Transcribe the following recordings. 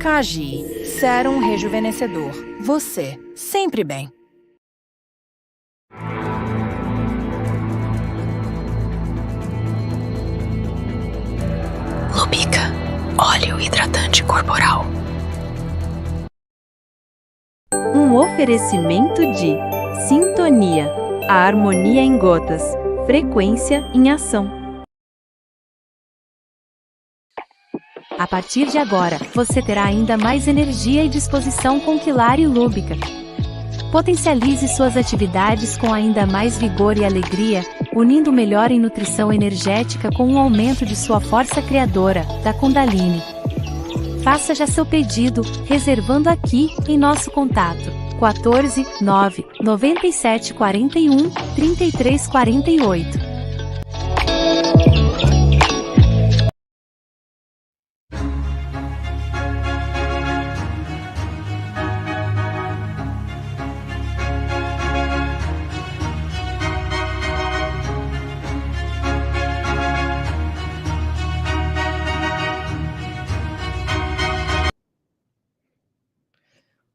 Cagi, sérum rejuvenescedor. Você, sempre bem. Lubica, óleo hidratante corporal. Um oferecimento de Sintonia, a harmonia em gotas, frequência em ação. A partir de agora, você terá ainda mais energia e disposição com Quilari Lubica. Potencialize suas atividades com ainda mais vigor e alegria, unindo o melhor em nutrição energética com um aumento de sua força criadora, da Kundalini. Faça já seu pedido, reservando aqui, em nosso contato, 14 9 97 41 33 48.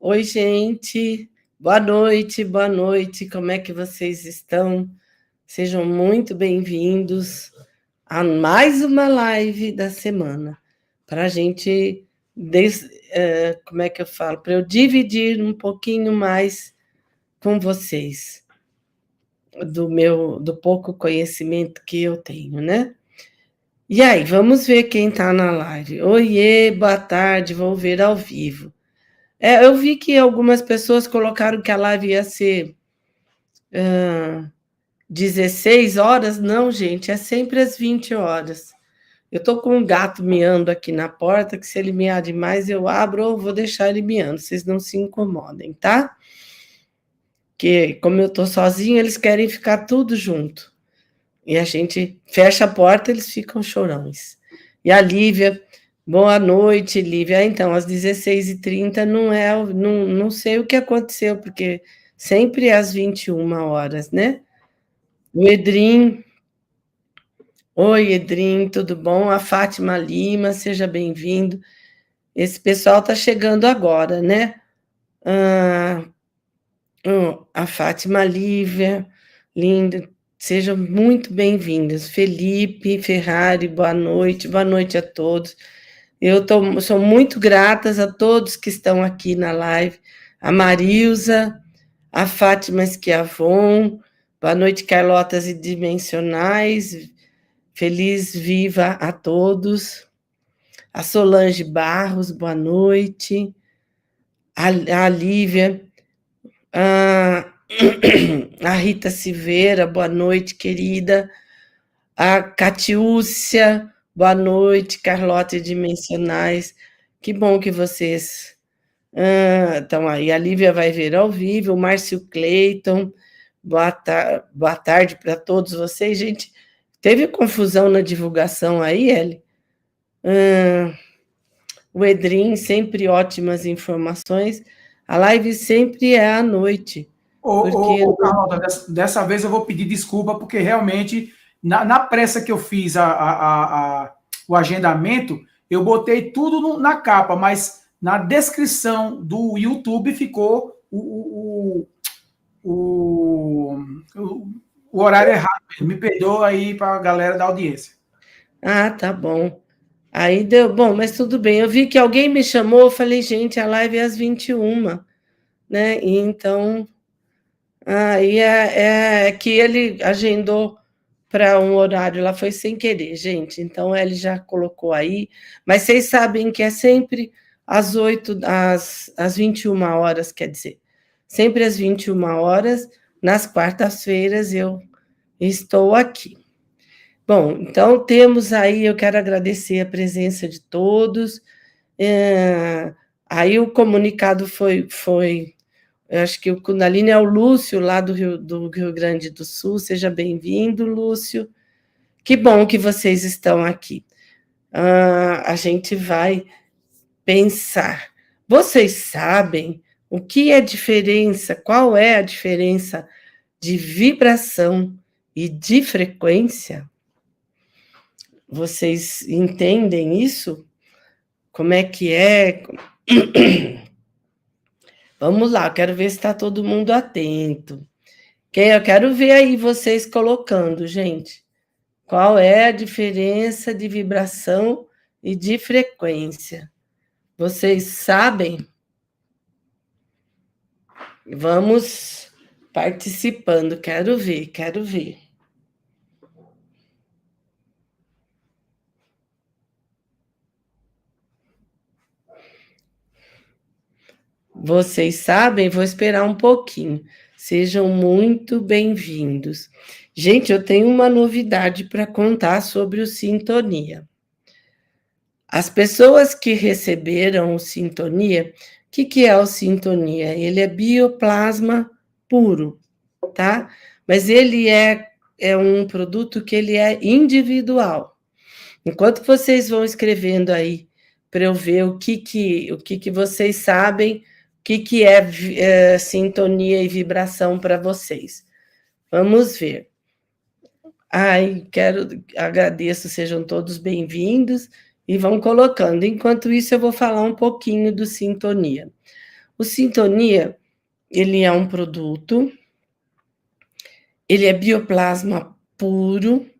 Oi, gente. Boa noite, boa noite. Como é que vocês estão? Sejam muito bem-vindos a mais uma live da semana. Para a gente, como é que eu falo? Para eu dividir um pouquinho mais com vocês do pouco conhecimento que eu tenho, né? E aí, vamos ver quem está na live. Oiê, boa tarde, vou ver ao vivo. Eu vi que algumas pessoas colocaram que a live ia ser 16 horas. Não, gente, é sempre às 20 horas. Eu estou com um gato miando aqui na porta, que se ele miar demais eu abro ou vou deixar ele miando. Vocês não se incomodem, tá? Que como eu estou sozinha, eles querem ficar tudo junto. E a gente fecha a porta, eles ficam chorões. E a Lívia... Boa noite, Lívia. Então, às 16h30 não sei o que aconteceu, porque sempre é às 21 horas, né? O Edrim. Oi, Edrim, tudo bom? A Fátima Lima, seja bem-vindo. Esse pessoal está chegando agora, né? A Fátima Lívia, linda, sejam muito bem-vindos. Felipe Ferrari, boa noite a todos. Sou muito gratas a todos que estão aqui na live. A Marilza, a Fátima Schiavon, boa noite, Carlotas e Dimensionais, feliz viva a todos. A Solange Barros, boa noite. A Lívia, a Rita Silveira, boa noite, querida. A Catiúcia, boa noite, Carlota e Dimensionais. Que bom que vocês estão aí. A Lívia vai ver ao vivo. O Márcio Cleiton, boa tarde para todos vocês. Gente, teve confusão na divulgação aí, Eli? O Edrim, sempre ótimas informações. A live sempre é à noite. Carlota, dessa vez eu vou pedir desculpa, porque realmente... Na pressa que eu fiz o agendamento, eu botei tudo na capa, mas na descrição do YouTube ficou o horário errado. Me perdoa aí para a galera da audiência. Ah, tá bom. Aí deu bom, mas tudo bem. Eu vi que alguém me chamou, eu falei, gente, a live é às 21, né? E então, aí é que ele agendou para um horário lá, foi sem querer, gente. Então, ele já colocou aí. Mas vocês sabem que é sempre às 21 horas, quer dizer. Sempre às 21 horas, nas quartas-feiras, eu estou aqui. Bom, então temos aí, eu quero agradecer a presença de todos. Aí o comunicado foi eu acho que o Kundalini é o Lúcio, lá do Rio Grande do Sul. Seja bem-vindo, Lúcio. Que bom que vocês estão aqui. A gente vai pensar. Vocês sabem o que é diferença? Qual é a diferença de vibração e de frequência? Vocês entendem isso? Como é que é? Vamos lá, quero ver se está todo mundo atento. Eu quero ver aí vocês colocando, gente. Qual é a diferença de vibração e de frequência? Vocês sabem? Vamos participando, quero ver. Vocês sabem? Vou esperar um pouquinho. Sejam muito bem-vindos. Gente, eu tenho uma novidade para contar sobre o Sintonia. As pessoas que receberam o Sintonia, o que é o Sintonia? Ele é bioplasma puro, tá? Mas ele é um produto que ele é individual. Enquanto vocês vão escrevendo aí, para eu ver o que vocês sabem, o que é sintonia e vibração para vocês. Vamos ver. Agradeço, sejam todos bem-vindos e vão colocando. Enquanto isso, eu vou falar um pouquinho do Sintonia. O Sintonia, ele é um produto, ele é bioplasma puro,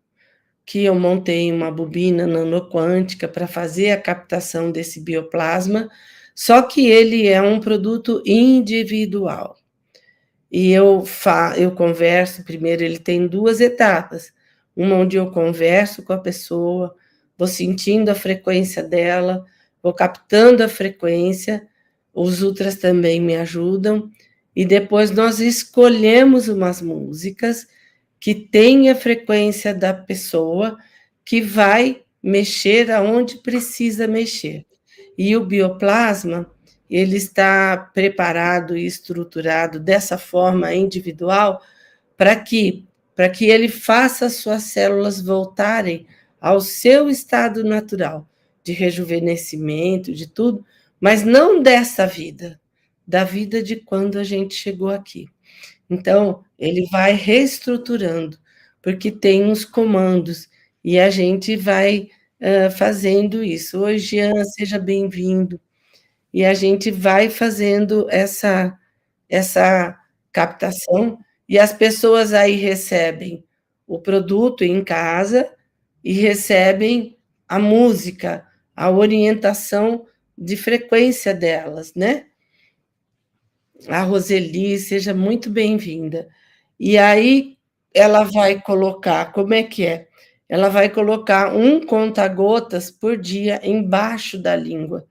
que eu montei uma bobina nanoquântica para fazer a captação desse bioplasma, só que ele é um produto individual. E eu converso, primeiro ele tem 2 etapas, uma onde eu converso com a pessoa, vou sentindo a frequência dela, vou captando a frequência, os ultras também me ajudam, e depois nós escolhemos umas músicas que tem a frequência da pessoa, que vai mexer aonde precisa mexer. E o bioplasma, ele está preparado e estruturado dessa forma individual para que ele faça as suas células voltarem ao seu estado natural, de rejuvenescimento, de tudo, mas não dessa vida, da vida de quando a gente chegou aqui. Então, ele vai reestruturando, porque tem uns comandos, e a gente vai fazendo isso. Oi, Jean, seja bem-vindo. E a gente vai fazendo essa captação, e as pessoas aí recebem o produto em casa e recebem a música, a orientação de frequência delas, né? A Roseli, seja muito bem-vinda. E aí ela vai colocar, como é que é? Ela vai colocar um conta-gotas por dia embaixo da língua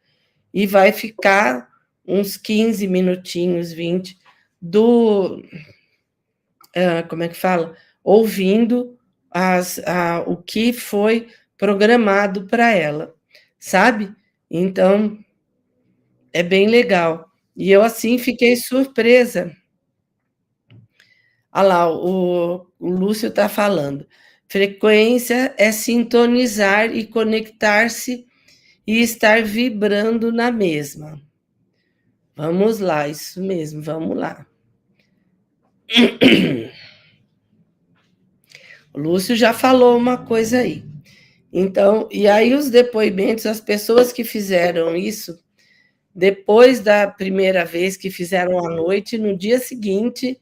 e vai ficar uns 15 minutinhos, 20, como é que fala? Ouvindo o que foi programado para ela, sabe? Então, é bem legal. E eu, assim, fiquei surpresa. Olha lá, o Lúcio está falando. Frequência é sintonizar e conectar-se e estar vibrando na mesma. Vamos lá, isso mesmo, vamos lá. O Lúcio já falou uma coisa aí. Então, e aí os depoimentos, as pessoas que fizeram isso, depois da primeira vez que fizeram à noite, no dia seguinte,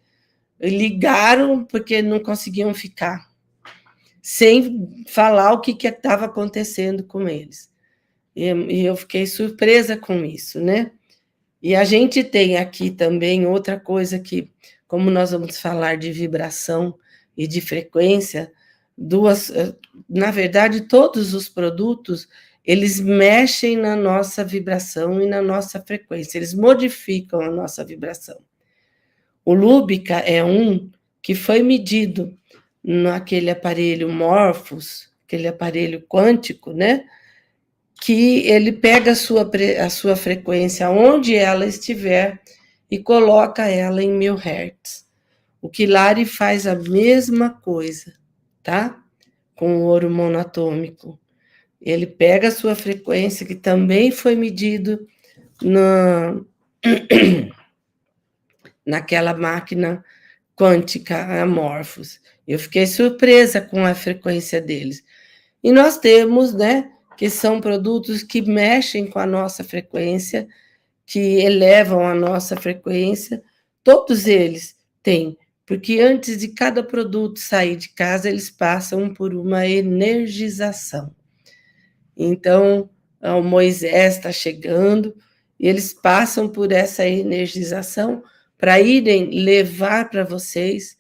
ligaram porque não conseguiam ficar, sem falar o que estava acontecendo com eles. E eu fiquei surpresa com isso, né? E a gente tem aqui também outra coisa que, como nós vamos falar de vibração e de frequência, na verdade, todos os produtos, eles mexem na nossa vibração e na nossa frequência, eles modificam a nossa vibração. O Lúbica é um que foi medido naquele aparelho Morphos, aquele aparelho quântico, né? Que ele pega a sua frequência onde ela estiver e coloca ela em 1000 Hz. O Quilari faz a mesma coisa, tá? Com o ouro monatômico. Ele pega a sua frequência, que também foi medido naquela máquina quântica Amorphos. Eu fiquei surpresa com a frequência deles. E nós temos, né, que são produtos que mexem com a nossa frequência, que elevam a nossa frequência. Todos eles têm, porque antes de cada produto sair de casa, eles passam por uma energização. Então, o Moisés está chegando, e eles passam por essa energização para irem levar para vocês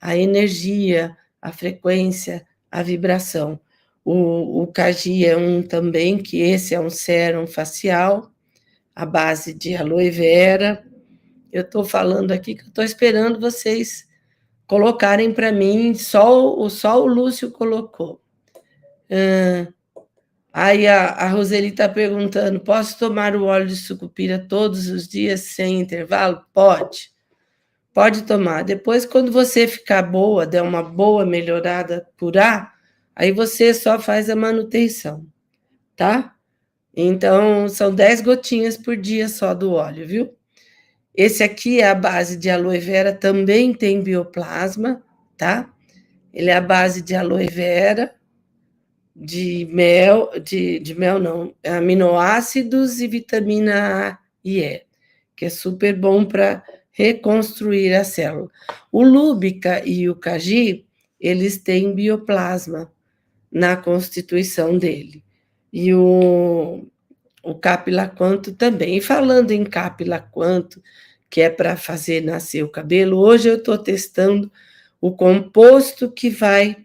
a energia, a frequência, a vibração. O Kaji é um também, que esse é um sérum facial, à base de aloe vera. Eu estou falando aqui que eu estou esperando vocês colocarem para mim, só o Lúcio colocou. Aí a Roseli está perguntando, posso tomar o óleo de sucupira todos os dias sem intervalo? Pode. Pode tomar. Depois, quando você ficar boa, der uma boa melhorada, curar, aí você só faz a manutenção, tá? Então, são 10 gotinhas por dia só do óleo, viu? Esse aqui é a base de aloe vera, também tem bioplasma, tá? Ele é a base de aloe vera, de mel, de mel não, aminoácidos e vitamina A e E, que é super bom para reconstruir a célula. O Lúbica e o Kaji, eles têm bioplasma na constituição dele. E o Capila Quanto também. E falando em Capila Quanto, que é para fazer nascer o cabelo, hoje eu estou testando o composto que vai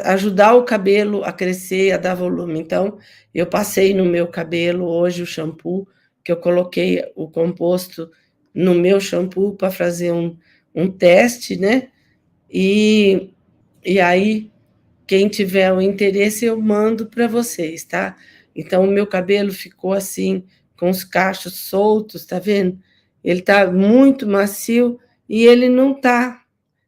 ajudar o cabelo a crescer, a dar volume. Então, eu passei no meu cabelo hoje o shampoo, que eu coloquei o composto no meu shampoo para fazer um teste, né? E aí, quem tiver o interesse, eu mando para vocês, tá? Então, o meu cabelo ficou assim, com os cachos soltos, tá vendo? Ele tá muito macio e ele não tá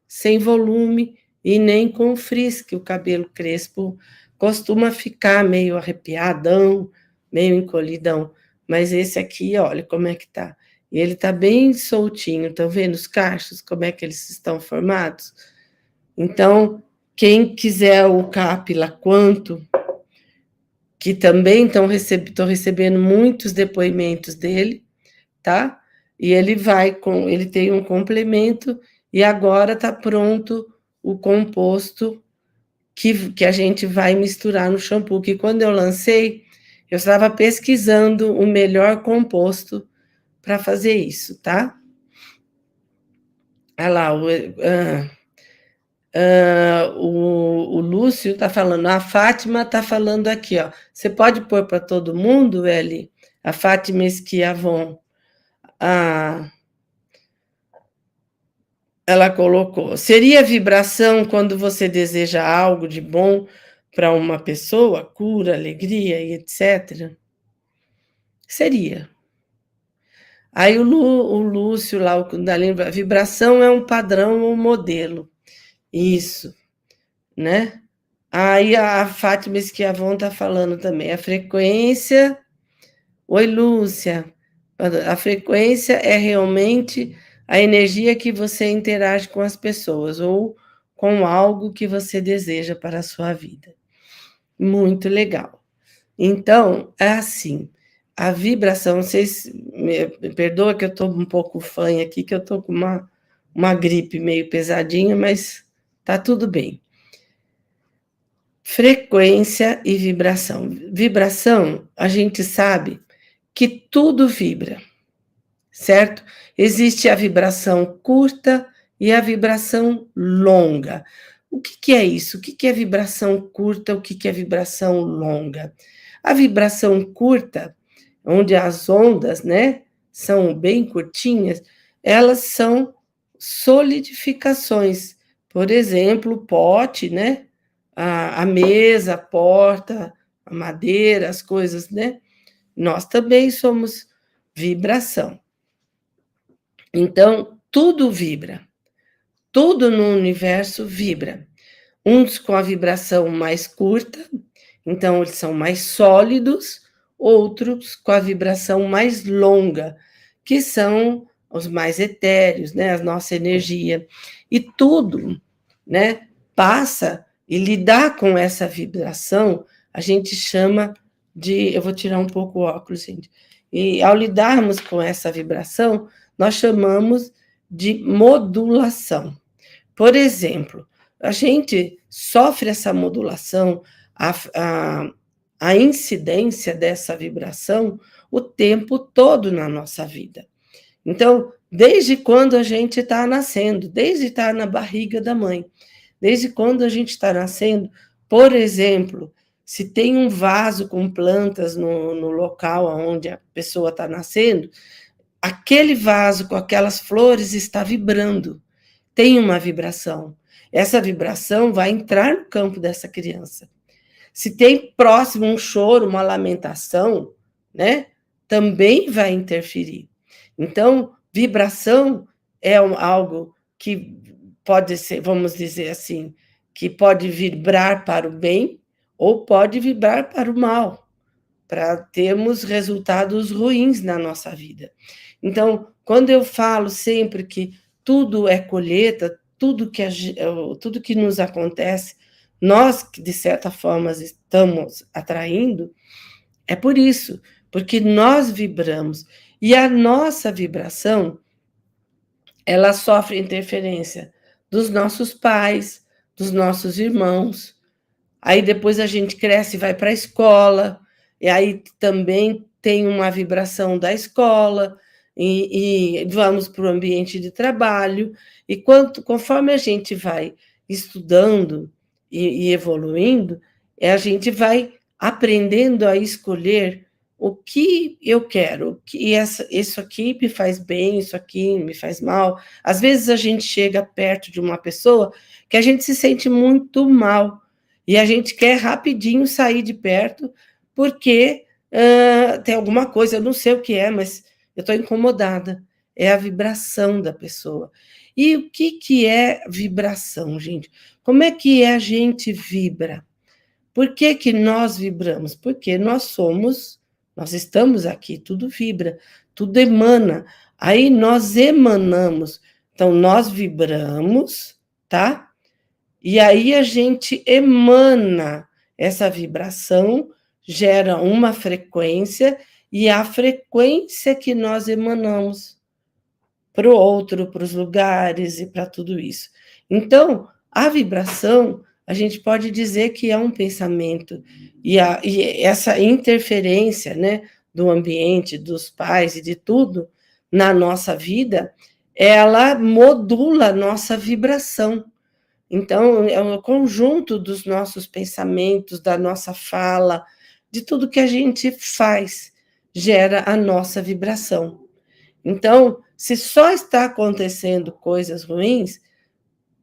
sem volume e nem com frizz, que o cabelo crespo costuma ficar meio arrepiadão, meio encolhidão. Mas esse aqui, olha como é que tá. E ele tá bem soltinho, estão vendo os cachos, como é que eles estão formados? Então, quem quiser o Capila Quanto, que também estou recebendo muitos depoimentos dele, tá? E ele tem um complemento, e agora está pronto o composto que a gente vai misturar no shampoo, que quando eu lancei, eu estava pesquisando o melhor composto para fazer isso, tá? Olha lá, o Lúcio está falando, a Fátima está falando aqui, ó. Você pode pôr para todo mundo, Eli? A Fátima Esquiavon. Ela colocou, seria vibração quando você deseja algo de bom para uma pessoa, cura, alegria e etc? Seria. Aí o Lúcio lá, o Kundalini, vibração é um padrão ou modelo. Isso, né? Aí a Fátima Esquiavon está falando também, a frequência... Oi, Lúcia. A frequência é realmente a energia que você interage com as pessoas ou com algo que você deseja para a sua vida. Muito legal. Então, é assim, a vibração, vocês me perdoa que eu estou um pouco fanha aqui, que eu estou com uma gripe meio pesadinha, mas tá tudo bem. Frequência e vibração. Vibração, a gente sabe que tudo vibra, certo? Existe a vibração curta e a vibração longa. O que é isso? O que é vibração curta? O que é vibração longa? A vibração curta, onde as ondas, né, são bem curtinhas, elas são solidificações. Por exemplo, o pote, né, a mesa, a porta, a madeira, as coisas, né? Nós também somos vibração. Então, tudo vibra. Tudo no universo vibra. Uns com a vibração mais curta, então eles são mais sólidos, outros com a vibração mais longa, que são os mais etéreos, né, a nossa energia. E tudo, né, passa e lidar com essa vibração, a gente chama de, eu vou tirar um pouco o óculos, gente. E ao lidarmos com essa vibração, nós chamamos de modulação. Por exemplo, a gente sofre essa modulação, a incidência dessa vibração o tempo todo na nossa vida. Então, desde quando a gente está nascendo, desde estar na barriga da mãe, desde quando a gente está nascendo, por exemplo, se tem um vaso com plantas no local onde a pessoa está nascendo, aquele vaso com aquelas flores está vibrando, tem uma vibração. Essa vibração vai entrar no campo dessa criança. Se tem próximo um choro, uma lamentação, né, também vai interferir. Então, vibração é algo que pode ser, vamos dizer assim, que pode vibrar para o bem ou pode vibrar para o mal, para termos resultados ruins na nossa vida. Então, quando eu falo sempre que tudo é colheita, tudo que nos acontece, nós, que de certa forma estamos atraindo, é por isso, porque nós vibramos. E a nossa vibração, ela sofre interferência dos nossos pais, dos nossos irmãos. Aí depois a gente cresce e vai para a escola, e aí também tem uma vibração da escola, e vamos para o ambiente de trabalho, e conforme a gente vai estudando e evoluindo, a gente vai aprendendo a escolher o que eu quero, que isso aqui me faz bem, isso aqui me faz mal. Às vezes a gente chega perto de uma pessoa que a gente se sente muito mal, e a gente quer rapidinho sair de perto, porque tem alguma coisa, eu não sei o que é, mas eu estou incomodada. É a vibração da pessoa. E o que é vibração, gente? Como é que a gente vibra? Por que nós vibramos? Porque nós estamos aqui, tudo vibra, tudo emana. Aí nós emanamos. Então, nós vibramos, tá? E aí a gente emana essa vibração, gera uma frequência, e a frequência que nós emanamos para o outro, para os lugares e para tudo isso. Então, a vibração, a gente pode dizer que é um pensamento, e essa interferência, né, do ambiente, dos pais e de tudo na nossa vida, ela modula a nossa vibração. Então, é um conjunto dos nossos pensamentos, da nossa fala, de tudo que a gente faz, gera a nossa vibração. Então, se só está acontecendo coisas ruins,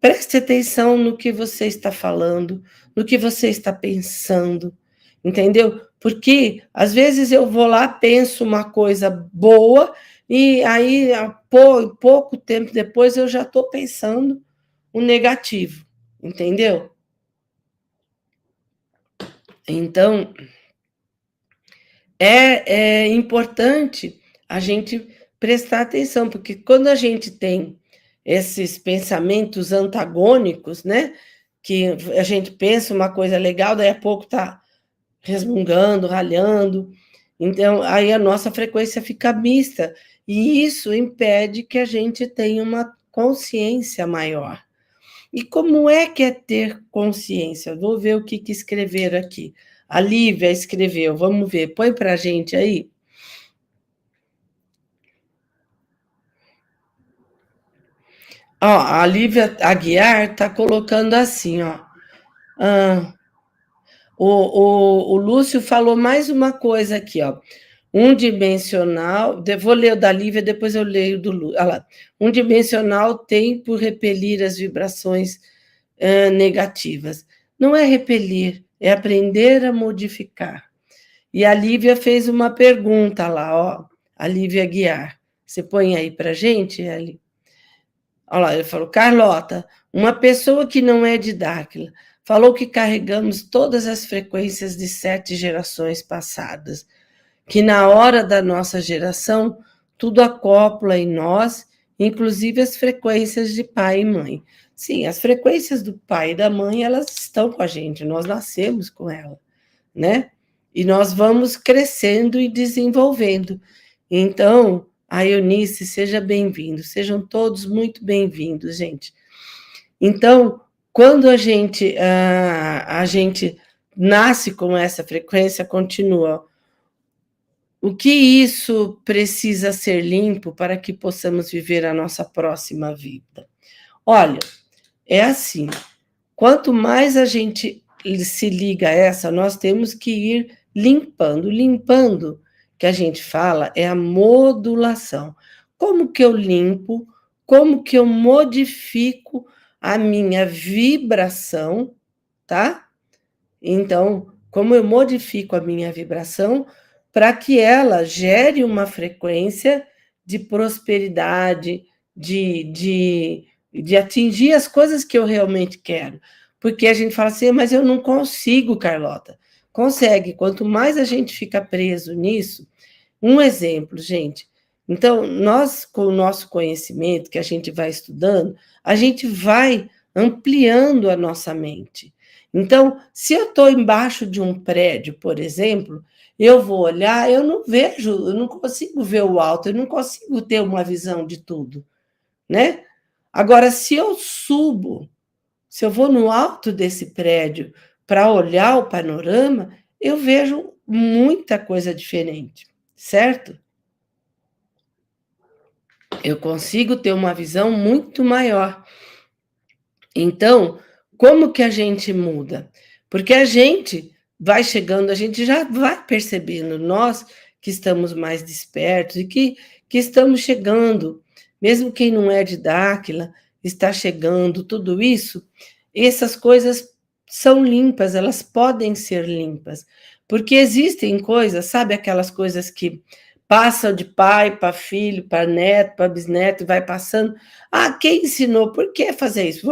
preste atenção no que você está falando, no que você está pensando, entendeu? Porque, às vezes, eu vou lá, penso uma coisa boa, e aí, pouco tempo depois, eu já estou pensando o negativo, entendeu? Então, é importante a gente prestar atenção, porque quando a gente tem esses pensamentos antagônicos, né, que a gente pensa uma coisa legal, daí a pouco está resmungando, ralhando, então aí a nossa frequência fica mista, e isso impede que a gente tenha uma consciência maior. E como é que é ter consciência? Vou ver o que escreveram aqui. A Lívia escreveu, vamos ver, põe para a gente aí. Ó, a Lívia Aguiar está colocando assim, ó. Ah, o Lúcio falou mais uma coisa aqui, ó. Um dimensional, vou ler o da Lívia, depois eu leio do Lúcio. Olha lá. Um dimensional tem por repelir as vibrações negativas. Não é repelir, é aprender a modificar. E a Lívia fez uma pergunta lá, ó. A Lívia Guiar. Você põe aí para gente, Eli? Olha lá, ele falou, Carlota, uma pessoa que não é de Dáquila falou que carregamos todas as frequências de 7 gerações passadas, que na hora da nossa geração, tudo acopla em nós, inclusive as frequências de pai e mãe. Sim, as frequências do pai e da mãe, elas estão com a gente, nós nascemos com ela, né? E nós vamos crescendo e desenvolvendo. Então, a Eunice, seja bem-vindo, sejam todos muito bem-vindos, gente. Então, quando a gente nasce com essa frequência, continua. O que isso precisa ser limpo para que possamos viver a nossa próxima vida? Olha, é assim, quanto mais a gente se liga a essa, nós temos que ir limpando. Limpando, que a gente fala, é a modulação. Como que eu limpo? Como que eu modifico a minha vibração, tá? Então, como eu modifico a minha vibração para que ela gere uma frequência de prosperidade, de atingir as coisas que eu realmente quero. Porque a gente fala assim, mas eu não consigo, Carlota. Consegue, quanto mais a gente fica preso nisso. Um exemplo, gente. Então, nós, com o nosso conhecimento que a gente vai estudando, a gente vai ampliando a nossa mente. Então, se eu estou embaixo de um prédio, por exemplo, eu vou olhar, eu não vejo, eu não consigo ver o alto, eu não consigo ter uma visão de tudo, né? Agora, se eu subo, se eu vou no alto desse prédio para olhar o panorama, eu vejo muita coisa diferente, certo? Eu consigo ter uma visão muito maior. Então, como que a gente muda? Porque a gente vai chegando, a gente já vai percebendo, nós que estamos mais despertos e que estamos chegando, mesmo quem não é de Dáquila, está chegando, tudo isso, essas coisas são limpas, elas podem ser limpas, porque existem coisas, sabe aquelas coisas que passam de pai para filho, para neto, para bisneto, vai passando. Ah, quem ensinou? Por que fazer isso?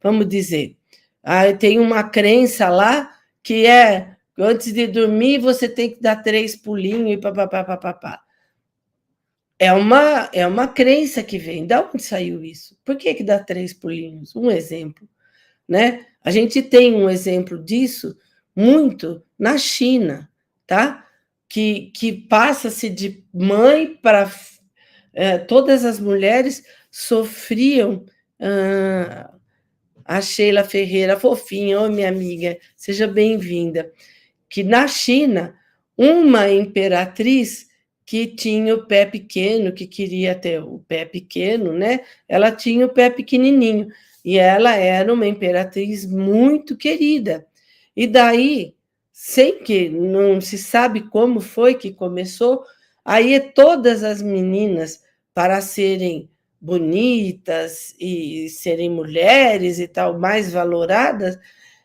Vamos dizer. Ah, tem uma crença lá que é antes de dormir você tem que dar 3 pulinhos e papapá. É uma crença que vem. Da onde saiu isso? Por que dá 3 pulinhos? Um exemplo, né? A gente tem um exemplo disso muito na China, tá? Que passa-se de mãe para todas as mulheres sofriam. A Sheila Ferreira, fofinha, oh, minha amiga, seja bem-vinda. Que na China, uma imperatriz que tinha o pé pequeno, que queria ter o pé pequeno, né? Ela tinha o pé pequenininho. E ela era uma imperatriz muito querida. E daí, sem que não se sabe como foi que começou, aí todas as meninas, para serem bonitas e serem mulheres e tal, mais valoradas,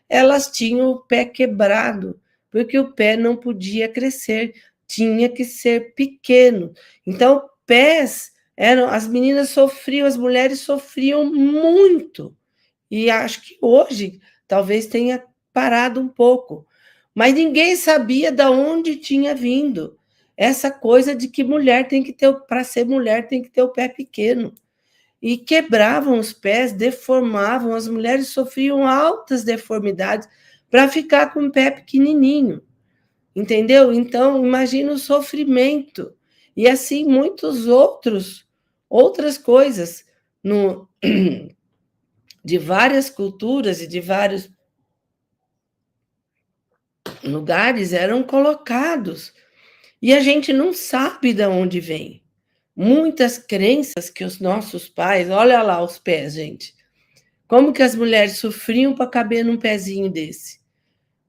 elas tinham o pé quebrado, porque o pé não podia crescer, tinha que ser pequeno. Então, pés eram, as meninas sofriam, as mulheres sofriam muito. E acho que hoje talvez tenha parado um pouco. Mas ninguém sabia de onde tinha vindo essa coisa de que mulher tem que ter, para ser mulher, tem que ter o pé pequeno. E quebravam os pés, deformavam, as mulheres sofriam altas deformidades para ficar com o pé pequenininho, entendeu? Então, imagina o sofrimento. E assim, outras coisas de várias culturas e de vários lugares eram colocados. E a gente não sabe de onde vem. muitas crenças que os nossos pais, olha lá os pés, gente. Como que as mulheres sofriam para caber num pezinho desse?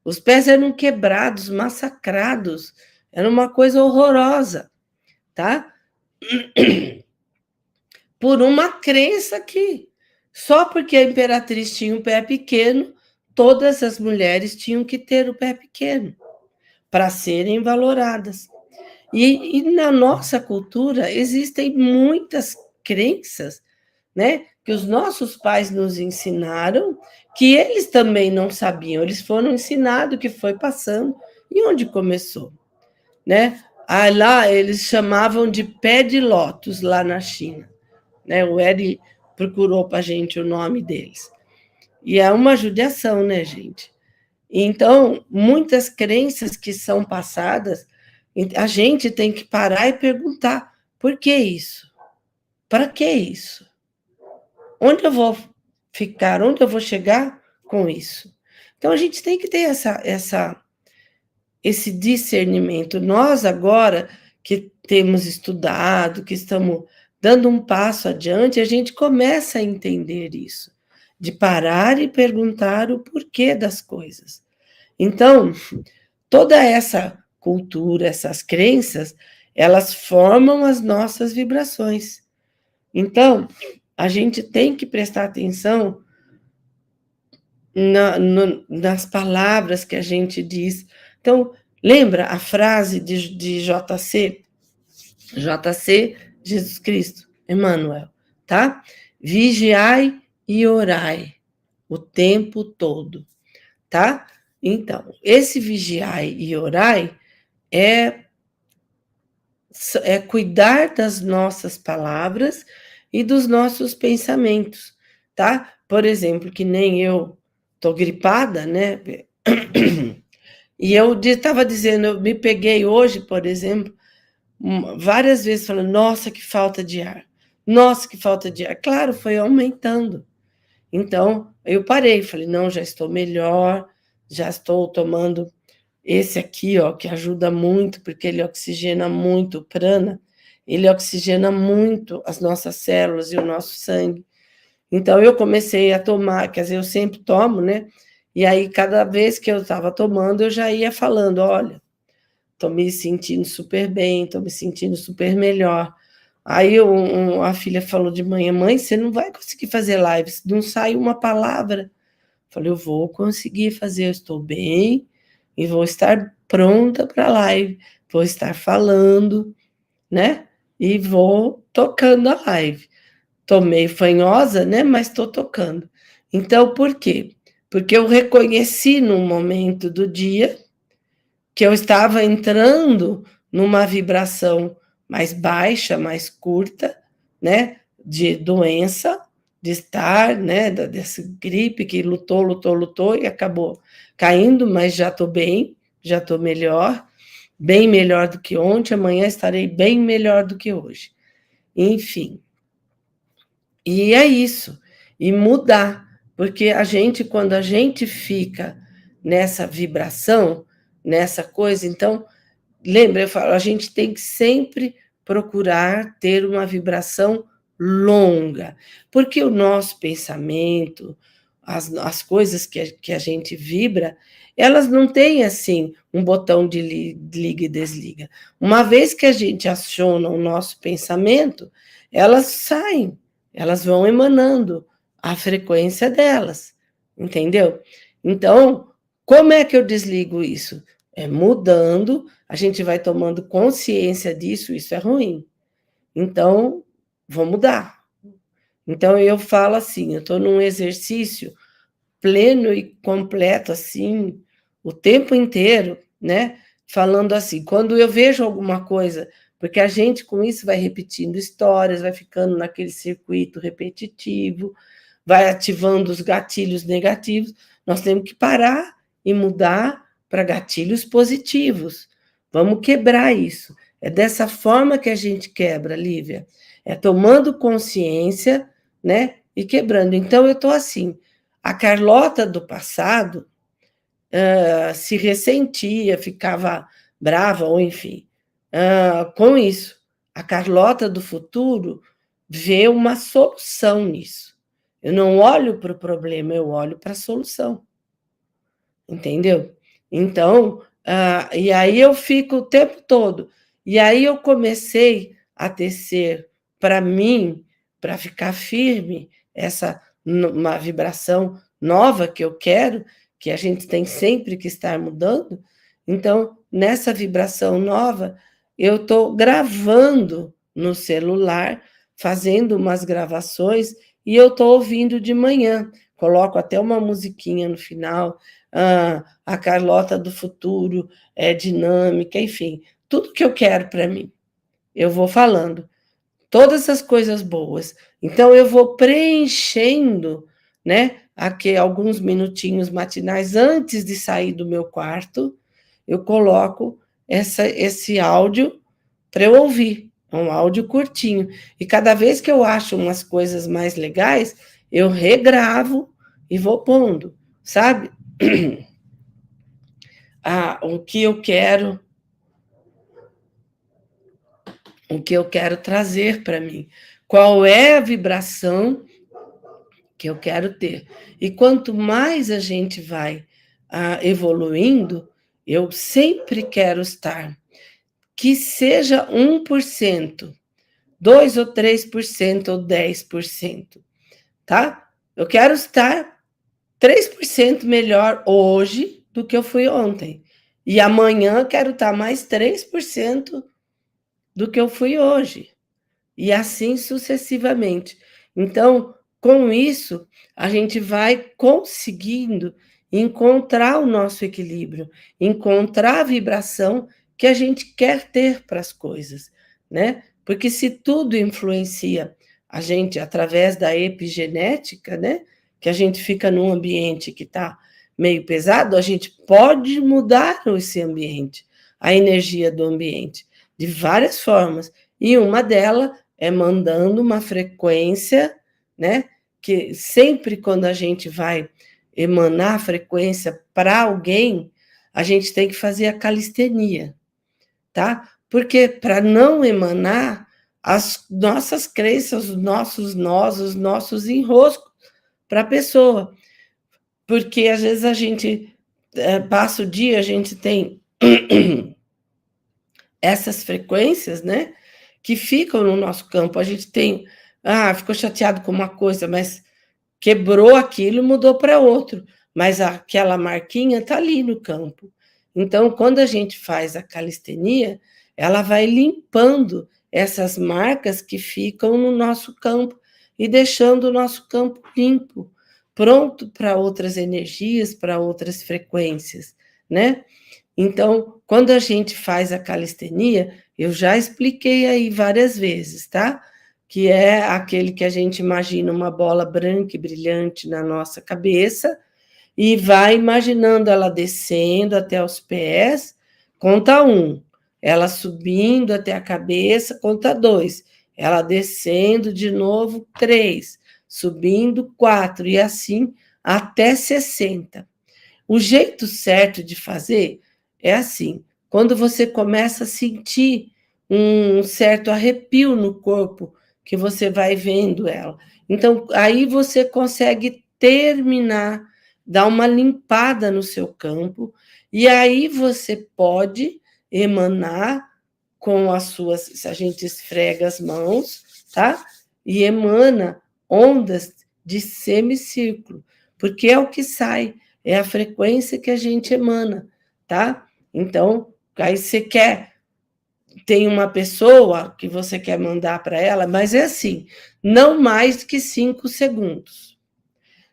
Os pés eram quebrados, massacrados, era uma coisa horrorosa, tá? Por uma crença que só porque a imperatriz tinha um pé pequeno, todas as mulheres tinham que ter o pé pequeno para serem valoradas. E na nossa cultura existem muitas crenças, né, que os nossos pais nos ensinaram, que eles também não sabiam, eles foram ensinados, que foi passando, e onde começou, né? Ah, lá eles chamavam de pé de lótus, lá na China, né? O Eri procurou para a gente o nome deles. E é uma judiação, né, gente? Então, muitas crenças que são passadas, a gente tem que parar e perguntar: por que isso? Para que isso? Onde eu vou ficar? Onde eu vou chegar com isso? Então, a gente tem que ter esse discernimento. Nós, agora que temos estudado, que estamos dando um passo adiante, a gente começa a entender isso, de parar e perguntar o porquê das coisas. Então, toda essa cultura, essas crenças, elas formam as nossas vibrações. Então, a gente tem que prestar atenção nas palavras que a gente diz. Então, lembra a frase de JC? JC, Jesus Cristo, Emmanuel, tá? Vigiai e orai o tempo todo, tá? Então, esse vigiai e orai é cuidar das nossas palavras e dos nossos pensamentos, tá? Por exemplo, que nem eu tô gripada, né? E eu estava dizendo, eu me peguei hoje, por exemplo, várias vezes falando, nossa, que falta de ar. Nossa, que falta de ar. Claro, foi aumentando. Então, eu parei, falei, não, já estou melhor, já estou tomando esse aqui, ó, que ajuda muito, porque ele oxigena muito, o prana, ele oxigena muito as nossas células e o nosso sangue. Então, eu comecei a tomar, quer dizer, eu sempre tomo, né? E aí, cada vez que eu estava tomando, eu já ia falando, olha, estou me sentindo super bem, estou me sentindo super melhor. Aí a filha falou de manhã, mãe, você não vai conseguir fazer live, não sai uma palavra. Falei, eu vou conseguir fazer, eu estou bem e vou estar pronta para a live, vou estar falando, né? E vou tocando a live. Estou meio fanhosa, né? Mas estou tocando. Então, por quê? Porque eu reconheci num momento do dia que eu estava entrando numa vibração mais baixa, mais curta, né? De doença, de estar, né? Dessa gripe que lutou e acabou caindo, mas já estou bem, já estou melhor, bem melhor do que ontem, amanhã estarei bem melhor do que hoje. Enfim. E é isso. E mudar, porque a gente, quando a gente fica nessa vibração, nessa coisa, então, lembra, eu falo, a gente tem que sempre procurar ter uma vibração longa, porque o nosso pensamento, as coisas que a gente vibra, elas não têm, assim, um botão de liga e desliga. Uma vez que a gente aciona o nosso pensamento, elas saem, elas vão emanando a frequência delas, entendeu? Então, como é que eu desligo isso? É mudando, a gente vai tomando consciência disso, isso é ruim. Então, vou mudar. Então, eu falo assim, eu estou num exercício pleno e completo, assim, o tempo inteiro, né? Falando assim, quando eu vejo alguma coisa, porque a gente com isso vai repetindo histórias, vai ficando naquele circuito repetitivo, vai ativando os gatilhos negativos, nós temos que parar e mudar para gatilhos positivos. Vamos quebrar isso. É dessa forma que a gente quebra, Lívia. É tomando consciência, né? E quebrando. Então, eu estou assim. A Carlota do passado se ressentia, ficava brava, ou enfim, com isso. A Carlota do futuro vê uma solução nisso. Eu não olho para o problema, eu olho para a solução. Entendeu? Então, e aí eu fico o tempo todo. E aí eu comecei a tecer para mim, para ficar firme, uma vibração nova que eu quero, que a gente tem sempre que estar mudando. Então, nessa vibração nova, eu estou gravando no celular, fazendo umas gravações, e eu estou ouvindo de manhã. Coloco até uma musiquinha no final, a Carlota do futuro é dinâmica, enfim, tudo que eu quero para mim. Eu vou falando todas essas coisas boas. Então, eu vou preenchendo, né, aqui, alguns minutinhos matinais antes de sair do meu quarto, eu coloco esse áudio para eu ouvir. É um áudio curtinho. E cada vez que eu acho umas coisas mais legais, eu regravo e vou pondo, sabe? O que eu quero trazer para mim. Qual é a vibração que eu quero ter? E quanto mais a gente vai evoluindo, eu sempre quero estar, que seja 1%, 2 ou 3% ou 10%, tá? Eu quero estar 3% melhor hoje do que eu fui ontem. E amanhã quero estar mais 3% do que eu fui hoje. E assim sucessivamente. Então, com isso, a gente vai conseguindo encontrar o nosso equilíbrio, encontrar a vibração que a gente quer ter para as coisas, né? Porque se tudo influencia a gente através da epigenética, né? Que a gente fica num ambiente que está meio pesado, a gente pode mudar esse ambiente, a energia do ambiente, de várias formas. E uma delas é mandando uma frequência, né? Que sempre quando a gente vai emanar a frequência para alguém, a gente tem que fazer a calistenia, tá? Porque para não emanar as nossas crenças, os nossos nós, os nossos enroscos para a pessoa. Porque às vezes a gente passa o dia, a gente tem essas frequências, né? Que ficam no nosso campo. A gente tem, ficou chateado com uma coisa, mas quebrou aquilo e mudou para outro. Mas aquela marquinha está ali no campo. Então, quando a gente faz a calistenia, ela vai limpando essas marcas que ficam no nosso campo e deixando o nosso campo limpo, pronto para outras energias, para outras frequências, né? Então, quando a gente faz a calistenia, eu já expliquei aí várias vezes, tá? Que é aquele que a gente imagina uma bola branca e brilhante na nossa cabeça e vai imaginando ela descendo até os pés, conta 1. Ela subindo até a cabeça, conta 2. Ela descendo de novo, 3. Subindo, 4. E assim até 60. O jeito certo de fazer é assim, quando você começa a sentir um certo arrepio no corpo, que você vai vendo ela. Então, aí você consegue terminar, dar uma limpada no seu campo, e aí você pode emanar com as suas, se a gente esfrega as mãos, tá? E emana ondas de semicírculo, porque é o que sai, é a frequência que a gente emana, tá? Então, aí você tem uma pessoa que você quer mandar para ela, mas é assim, não mais que 5 segundos.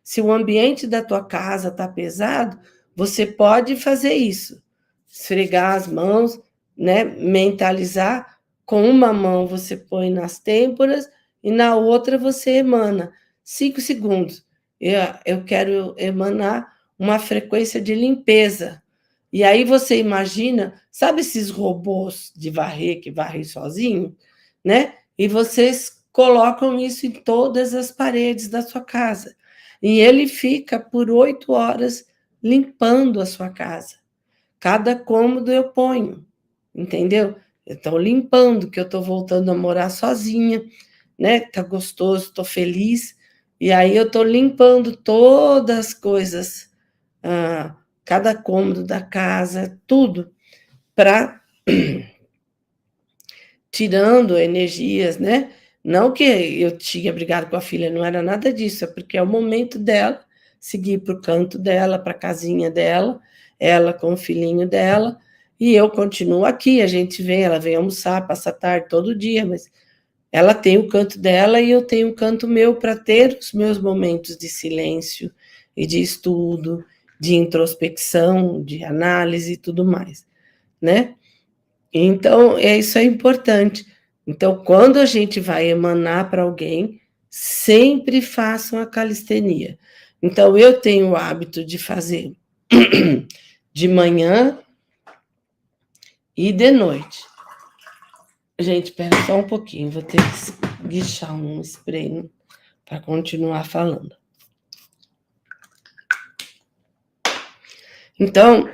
Se o ambiente da tua casa está pesado, você pode fazer isso, esfregar as mãos, né? Mentalizar, com uma mão você põe nas têmporas e na outra você emana 5 segundos. Eu quero emanar uma frequência de limpeza. E aí você imagina, sabe esses robôs de varrer que varrem sozinho, né? E vocês colocam isso em todas as paredes da sua casa. E ele fica por 8 horas limpando a sua casa. Cada cômodo eu ponho, entendeu? Eu estou limpando, que eu estou voltando a morar sozinha, né? Tá gostoso, estou feliz. E aí eu estou limpando todas as coisas, cada cômodo da casa, tudo, para tirando energias, né? Não que eu tinha brigado com a filha, não era nada disso, é porque é o momento dela seguir para o canto dela, para a casinha dela, ela com o filhinho dela, e eu continuo aqui. A gente vem, ela vem almoçar, passa a tarde todo dia, mas ela tem o canto dela e eu tenho o canto meu para ter os meus momentos de silêncio e de estudo, de introspecção, de análise e tudo mais, né? Então, isso é importante. Então, quando a gente vai emanar para alguém, sempre façam a calistenia. Então, eu tenho o hábito de fazer de manhã e de noite. Gente, espera só um pouquinho, vou ter que guichar um spray para continuar falando. Então,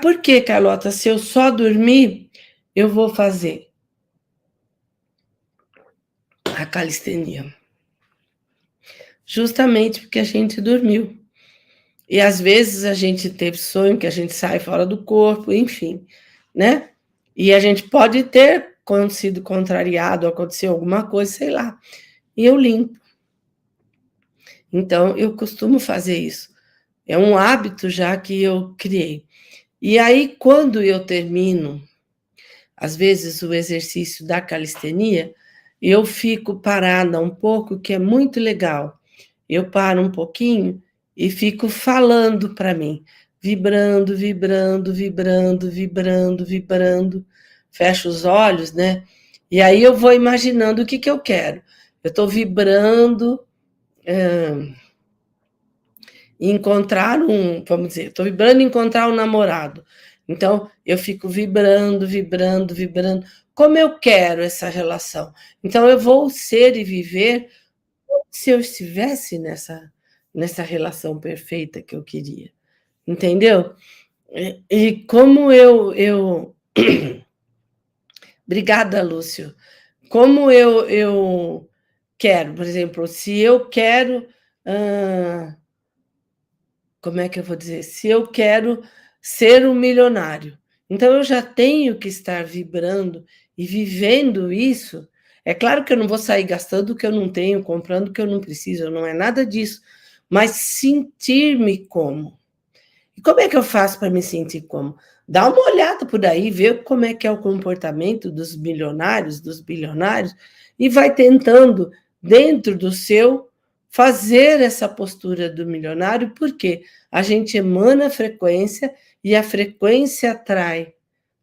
por que, Carlota? Se eu só dormir, eu vou fazer a calistenia. Justamente porque a gente dormiu. E às vezes a gente teve sonho que a gente sai fora do corpo, enfim, né? E a gente pode ter sido contrariado, aconteceu alguma coisa, sei lá. E eu limpo. Então, eu costumo fazer isso. É um hábito já que eu criei. E aí, quando eu termino, às vezes, o exercício da calistenia, eu fico parada um pouco, que é muito legal. Eu paro um pouquinho e fico falando para mim, vibrando, vibrando, vibrando, vibrando, vibrando. Fecho os olhos, né? E aí eu vou imaginando o que eu quero. Eu estou vibrando, encontrar vamos dizer, estou vibrando encontrar um namorado. Então, eu fico vibrando, vibrando, vibrando, como eu quero essa relação. Então, eu vou ser e viver como se eu estivesse nessa relação perfeita que eu queria. Entendeu? E como eu... Obrigada, Lúcio. Como eu quero, por exemplo, se eu quero... como é que eu vou dizer? Se eu quero ser um milionário, então eu já tenho que estar vibrando e vivendo isso. É claro que eu não vou sair gastando o que eu não tenho, comprando o que eu não preciso, não é nada disso, mas sentir-me como. E como é que eu faço para me sentir como? Dá uma olhada por aí, vê como é que é o comportamento dos milionários, dos bilionários, e vai tentando, dentro do seu, fazer essa postura do milionário, porque a gente emana a frequência e a frequência atrai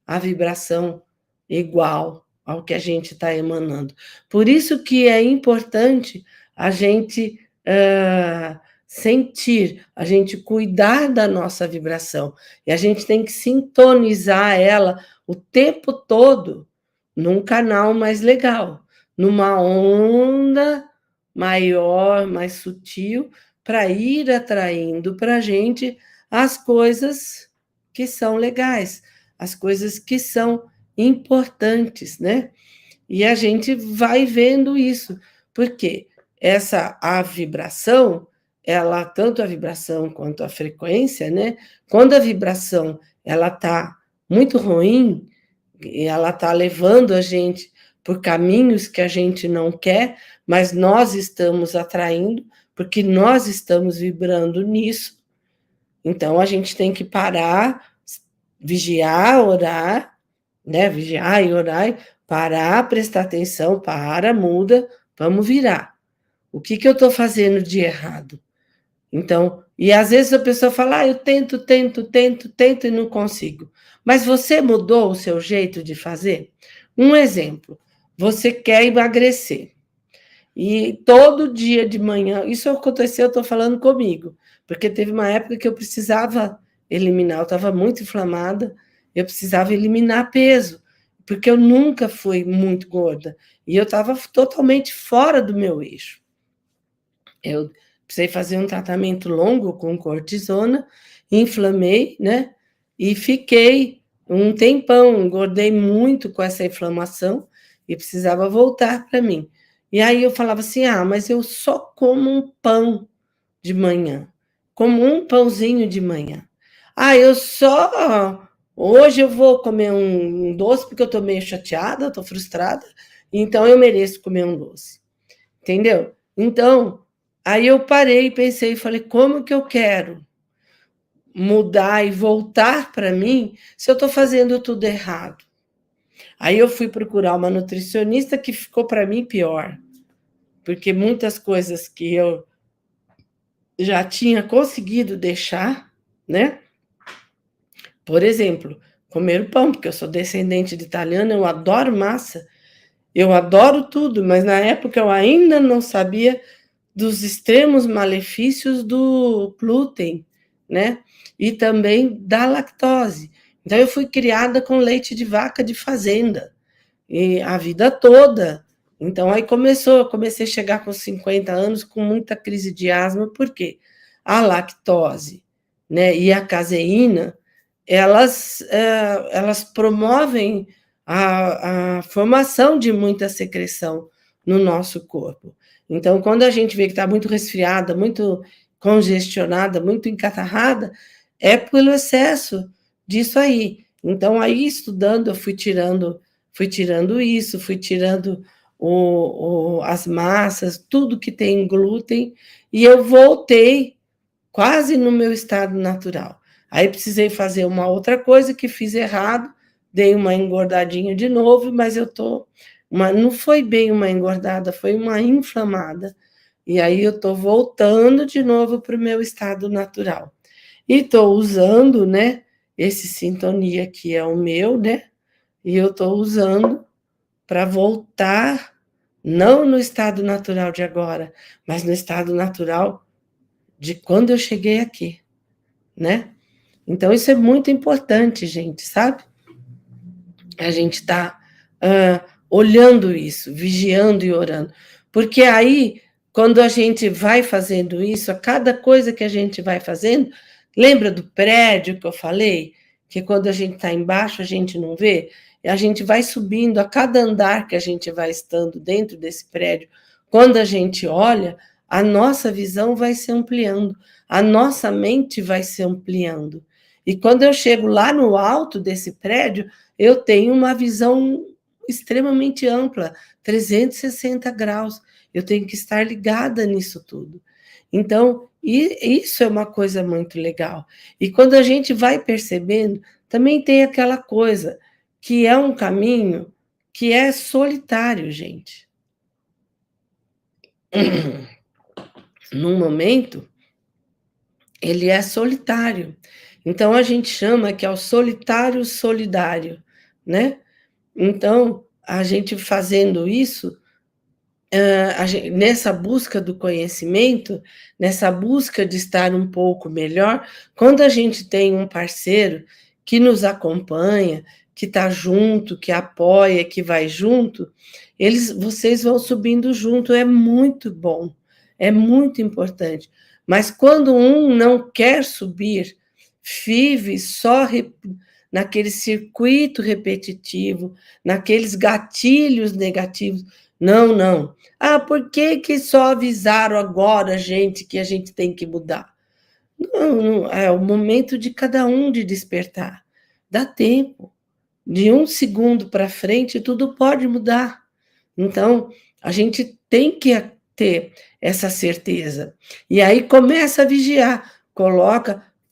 a vibração igual ao que a gente está emanando. Por isso que é importante a gente sentir, a gente cuidar da nossa vibração. E a gente tem que sintonizar ela o tempo todo num canal mais legal, numa onda maior, mais sutil, para ir atraindo para a gente as coisas que são legais, as coisas que são importantes, né? E a gente vai vendo isso, porque a vibração, ela, tanto a vibração quanto a frequência, né? Quando a vibração ela está muito ruim, e ela está levando a gente por caminhos que a gente não quer, mas nós estamos atraindo, porque nós estamos vibrando nisso. Então, a gente tem que parar, vigiar, orar, né? Vigiar e orar, parar, prestar atenção, muda, vamos virar. O que eu estou fazendo de errado? Então, e às vezes a pessoa fala, eu tento e não consigo. Mas você mudou o seu jeito de fazer? Um exemplo, você quer emagrecer. E todo dia de manhã, isso aconteceu, eu estou falando comigo, porque teve uma época que eu precisava eliminar, eu estava muito inflamada, eu precisava eliminar peso, porque eu nunca fui muito gorda, e eu estava totalmente fora do meu eixo. Eu precisei fazer um tratamento longo com cortisona, inflamei, né? E fiquei um tempão, engordei muito com essa inflamação e precisava voltar para mim. E aí eu falava assim: ah, mas eu só como um pão de manhã, como um pãozinho de manhã. Ah, hoje eu vou comer um doce porque eu estou meio chateada, estou frustrada, então eu mereço comer um doce. Entendeu? Então, aí eu parei, pensei e falei: como que eu quero mudar e voltar para mim se eu estou fazendo tudo errado? Aí eu fui procurar uma nutricionista que ficou para mim pior, porque muitas coisas que eu já tinha conseguido deixar, né? Por exemplo, comer o pão, porque eu sou descendente de italiano, eu adoro massa, eu adoro tudo, mas na época eu ainda não sabia dos extremos malefícios do glúten, né? E também da lactose. Então eu fui criada com leite de vaca de fazenda, e a vida toda. Então aí comecei a chegar com 50 anos com muita crise de asma, por quê? A lactose, né, e a caseína, elas promovem a formação de muita secreção no nosso corpo. Então, quando a gente vê que está muito resfriada, muito congestionada, muito encatarrada, é pelo excesso disso aí. Então, aí estudando, eu fui tirando isso, fui tirando as massas, tudo que tem glúten, e eu voltei quase no meu estado natural. Aí precisei fazer uma outra coisa que fiz errado, dei uma engordadinha de novo, mas não foi bem uma engordada, foi uma inflamada. E aí eu estou voltando de novo para o meu estado natural. E estou usando, né, esse Sintonia que é o meu, né? E eu estou usando para voltar, não no estado natural de agora, mas no estado natural de quando eu cheguei aqui, né? Então, isso é muito importante, gente, sabe? A gente está olhando isso, vigiando e orando. Porque aí, quando a gente vai fazendo isso, a cada coisa que a gente vai fazendo, lembra do prédio que eu falei? Que quando a gente está embaixo, a gente não vê? E a gente vai subindo, a cada andar que a gente vai estando dentro desse prédio, quando a gente olha, a nossa visão vai se ampliando, a nossa mente vai se ampliando. E quando eu chego lá no alto desse prédio, eu tenho uma visão extremamente ampla, 360 graus. Eu tenho que estar ligada nisso tudo. Então, isso é uma coisa muito legal. E quando a gente vai percebendo, também tem aquela coisa, que é um caminho que é solitário, gente. Num momento, ele é solitário. Então, a gente chama que é o solitário solidário, né? Então, a gente fazendo isso, nessa busca do conhecimento, nessa busca de estar um pouco melhor, quando a gente tem um parceiro que nos acompanha, que está junto, que apoia, que vai junto, vocês vão subindo junto, é muito bom, é muito importante. Mas quando um não quer subir, vive só naquele circuito repetitivo, naqueles gatilhos negativos. Não, não. Ah, por que só avisaram agora, gente, que a gente tem que mudar? Não, é o momento de cada um de despertar. Dá tempo. De um segundo para frente, tudo pode mudar. Então, a gente tem que ter essa certeza. E aí começa a vigiar,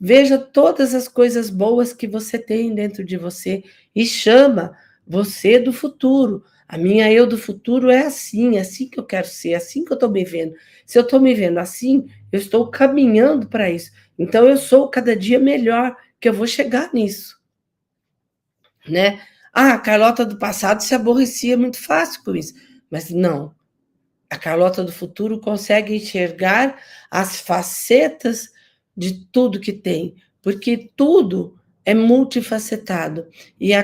veja todas as coisas boas que você tem dentro de você e chama você do futuro. A minha eu do futuro é assim que eu quero ser, assim que eu estou me vendo. Se eu estou me vendo assim, eu estou caminhando para isso. Então, eu sou cada dia melhor, que eu vou chegar nisso. Né? Ah, a Carlota do passado se aborrecia muito fácil com isso. Mas não. A Carlota do futuro consegue enxergar as facetas de tudo que tem, porque tudo é multifacetado. E é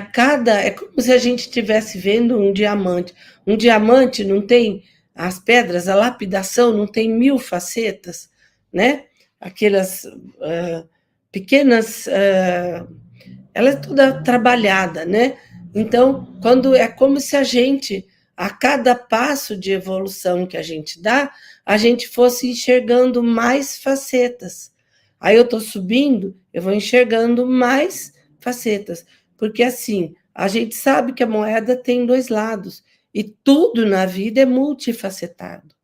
como se a gente estivesse vendo um diamante. Um diamante não tem as pedras, a lapidação não tem 1000 facetas, né? Aquelas pequenas ela é toda trabalhada, né? Então, quando é como se a gente, a cada passo de evolução que a gente dá, a gente fosse enxergando mais facetas. Aí eu estou subindo, eu vou enxergando mais facetas, porque assim, a gente sabe que a moeda tem dois lados, e tudo na vida é multifacetado.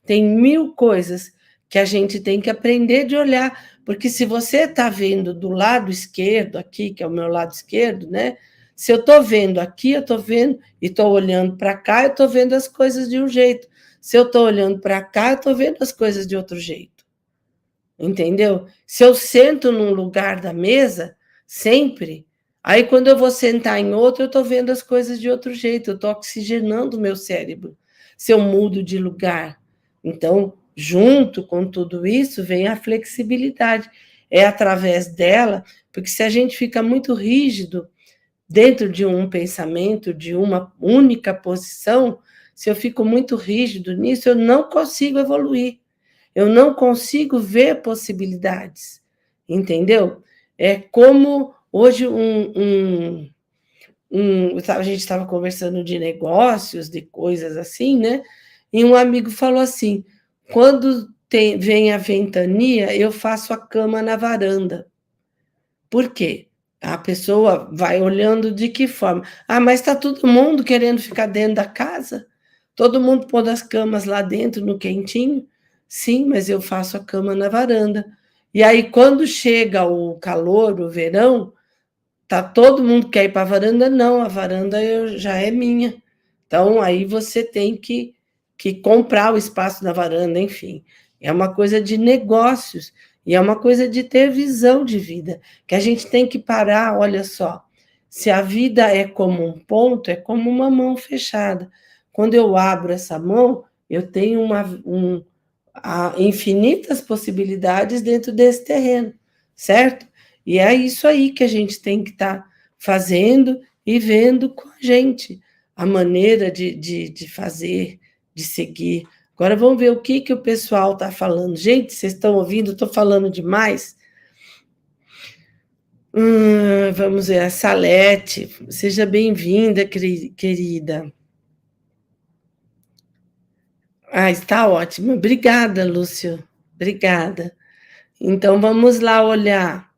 Tem 1000 coisas que a gente tem que aprender de olhar, porque se você está vendo do lado esquerdo, aqui, que é o meu lado esquerdo, né? Se eu estou vendo aqui, eu estou vendo, e estou olhando para cá, eu estou vendo as coisas de um jeito. Se eu estou olhando para cá, eu estou vendo as coisas de outro jeito. Entendeu? Se eu sento num lugar da mesa, sempre, aí quando eu vou sentar em outro, eu estou vendo as coisas de outro jeito, eu estou oxigenando o meu cérebro. Se eu mudo de lugar. Então, junto com tudo isso, vem a flexibilidade. É através dela, porque se a gente fica muito rígido dentro de um pensamento, de uma única posição, se eu fico muito rígido nisso, eu não consigo evoluir. Eu não consigo ver possibilidades, entendeu? É como hoje a gente estava conversando de negócios, de coisas assim, né? E um amigo falou assim: quando vem a ventania, eu faço a cama na varanda. Por quê? A pessoa vai olhando de que forma? Ah, mas está todo mundo querendo ficar dentro da casa? Todo mundo pondo as camas lá dentro, no quentinho? Sim, mas eu faço a cama na varanda. E aí, quando chega o calor, o verão, tá todo mundo quer ir para a varanda? Não, a varanda já é minha. Então, aí você tem que comprar o espaço na varanda, enfim. É uma coisa de negócios e é uma coisa de ter visão de vida, que a gente tem que parar, olha só, se a vida é como um ponto, é como uma mão fechada. Quando eu abro essa mão, eu tenho infinitas possibilidades dentro desse terreno, certo? E é isso aí que a gente tem que estar fazendo e vendo com a gente, a maneira de fazer, de seguir. Agora vamos ver o que o pessoal está falando. Gente, vocês estão ouvindo? Estou falando demais? Vamos ver, a Salete. Seja bem-vinda, querida. Ah, está ótima. Obrigada, Lúcio. Obrigada. Então, vamos lá olhar.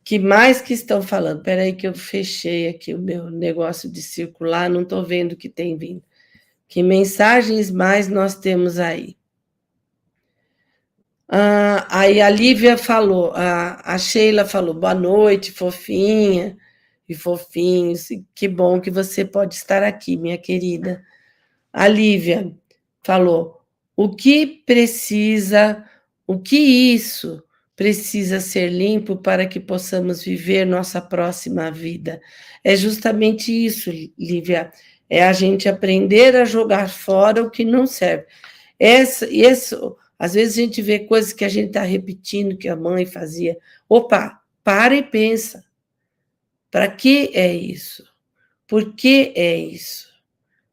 Que mais que estão falando? Espera aí que eu fechei aqui o meu negócio de circular, não estou vendo o que tem vindo. Que mensagens mais nós temos aí? Aí a Lívia falou, a Sheila falou, boa noite, fofinha e fofinhos, que bom que você pode estar aqui, minha querida. A Lívia falou, o que isso precisa ser limpo para que possamos viver nossa próxima vida? É justamente isso, Lívia, é a gente aprender a jogar fora o que não serve. Às vezes a gente vê coisas que a gente está repetindo, que a mãe fazia. Opa, para e pensa. Para que é isso? Por que é isso?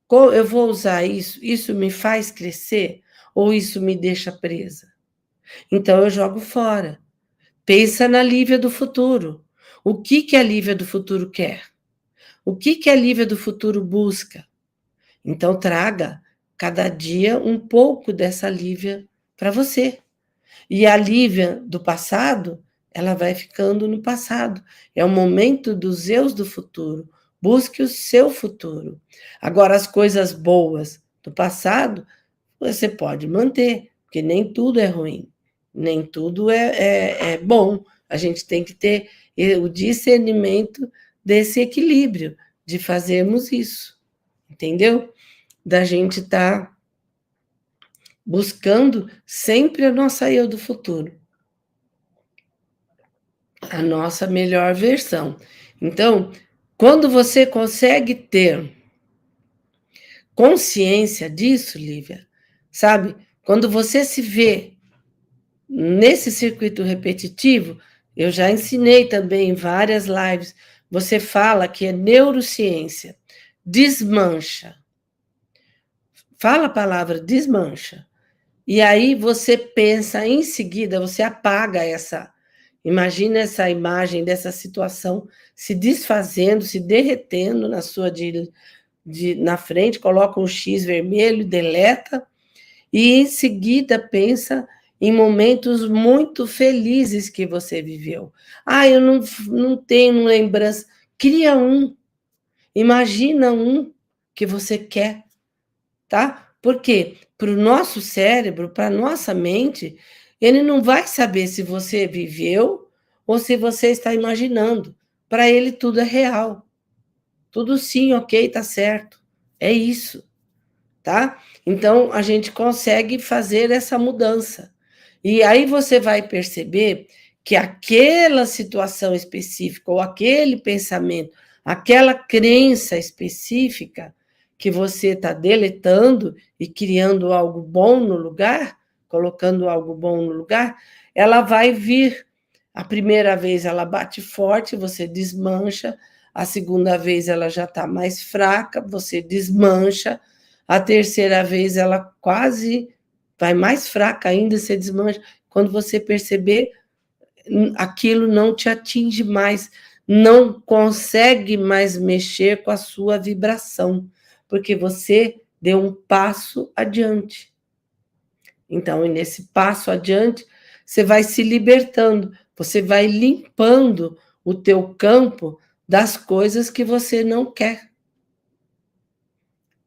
Eu vou usar isso? Isso me faz crescer? Ou isso me deixa presa? Então eu jogo fora. Pensa na Lívia do futuro. O que a Lívia do futuro quer? O que a Lívia do futuro busca? Então traga cada dia um pouco dessa Lívia para você. E a Lívia do passado, ela vai ficando no passado. É o momento dos eus do futuro. Busque o seu futuro. Agora, as coisas boas do passado, você pode manter, porque nem tudo é ruim, nem tudo é bom. A gente tem que ter o discernimento desse equilíbrio, de fazermos isso, entendeu? Da gente estar buscando sempre a nossa eu do futuro, a nossa melhor versão. Então, quando você consegue ter consciência disso, Lívia, sabe? Quando você se vê nesse circuito repetitivo, eu já ensinei também em várias lives, você fala que é neurociência, desmancha. Fala a palavra desmancha. E aí você pensa em seguida, você apaga Imagina essa imagem dessa situação se desfazendo, se derretendo na sua na frente, coloca um X vermelho, deleta, e em seguida pensa em momentos muito felizes que você viveu. Eu não tenho lembrança. Cria um. Imagina um que você quer, tá? Porque para o nosso cérebro, para a nossa mente, ele não vai saber se você viveu ou se você está imaginando. Para ele tudo é real. Tudo sim, ok, tá certo. É isso, tá? Então a gente consegue fazer essa mudança. E aí você vai perceber que aquela situação específica ou aquele pensamento, aquela crença específica que você está deletando e criando algo bom no lugar, colocando algo bom no lugar, ela vai vir. A primeira vez ela bate forte, você desmancha. A segunda vez ela já está mais fraca, você desmancha. A terceira vez ela quase vai mais fraca ainda, você desmancha. Quando você perceber, aquilo não te atinge mais, não consegue mais mexer com a sua vibração, porque você deu um passo adiante. Então, nesse passo adiante, você vai se libertando, você vai limpando o teu campo das coisas que você não quer,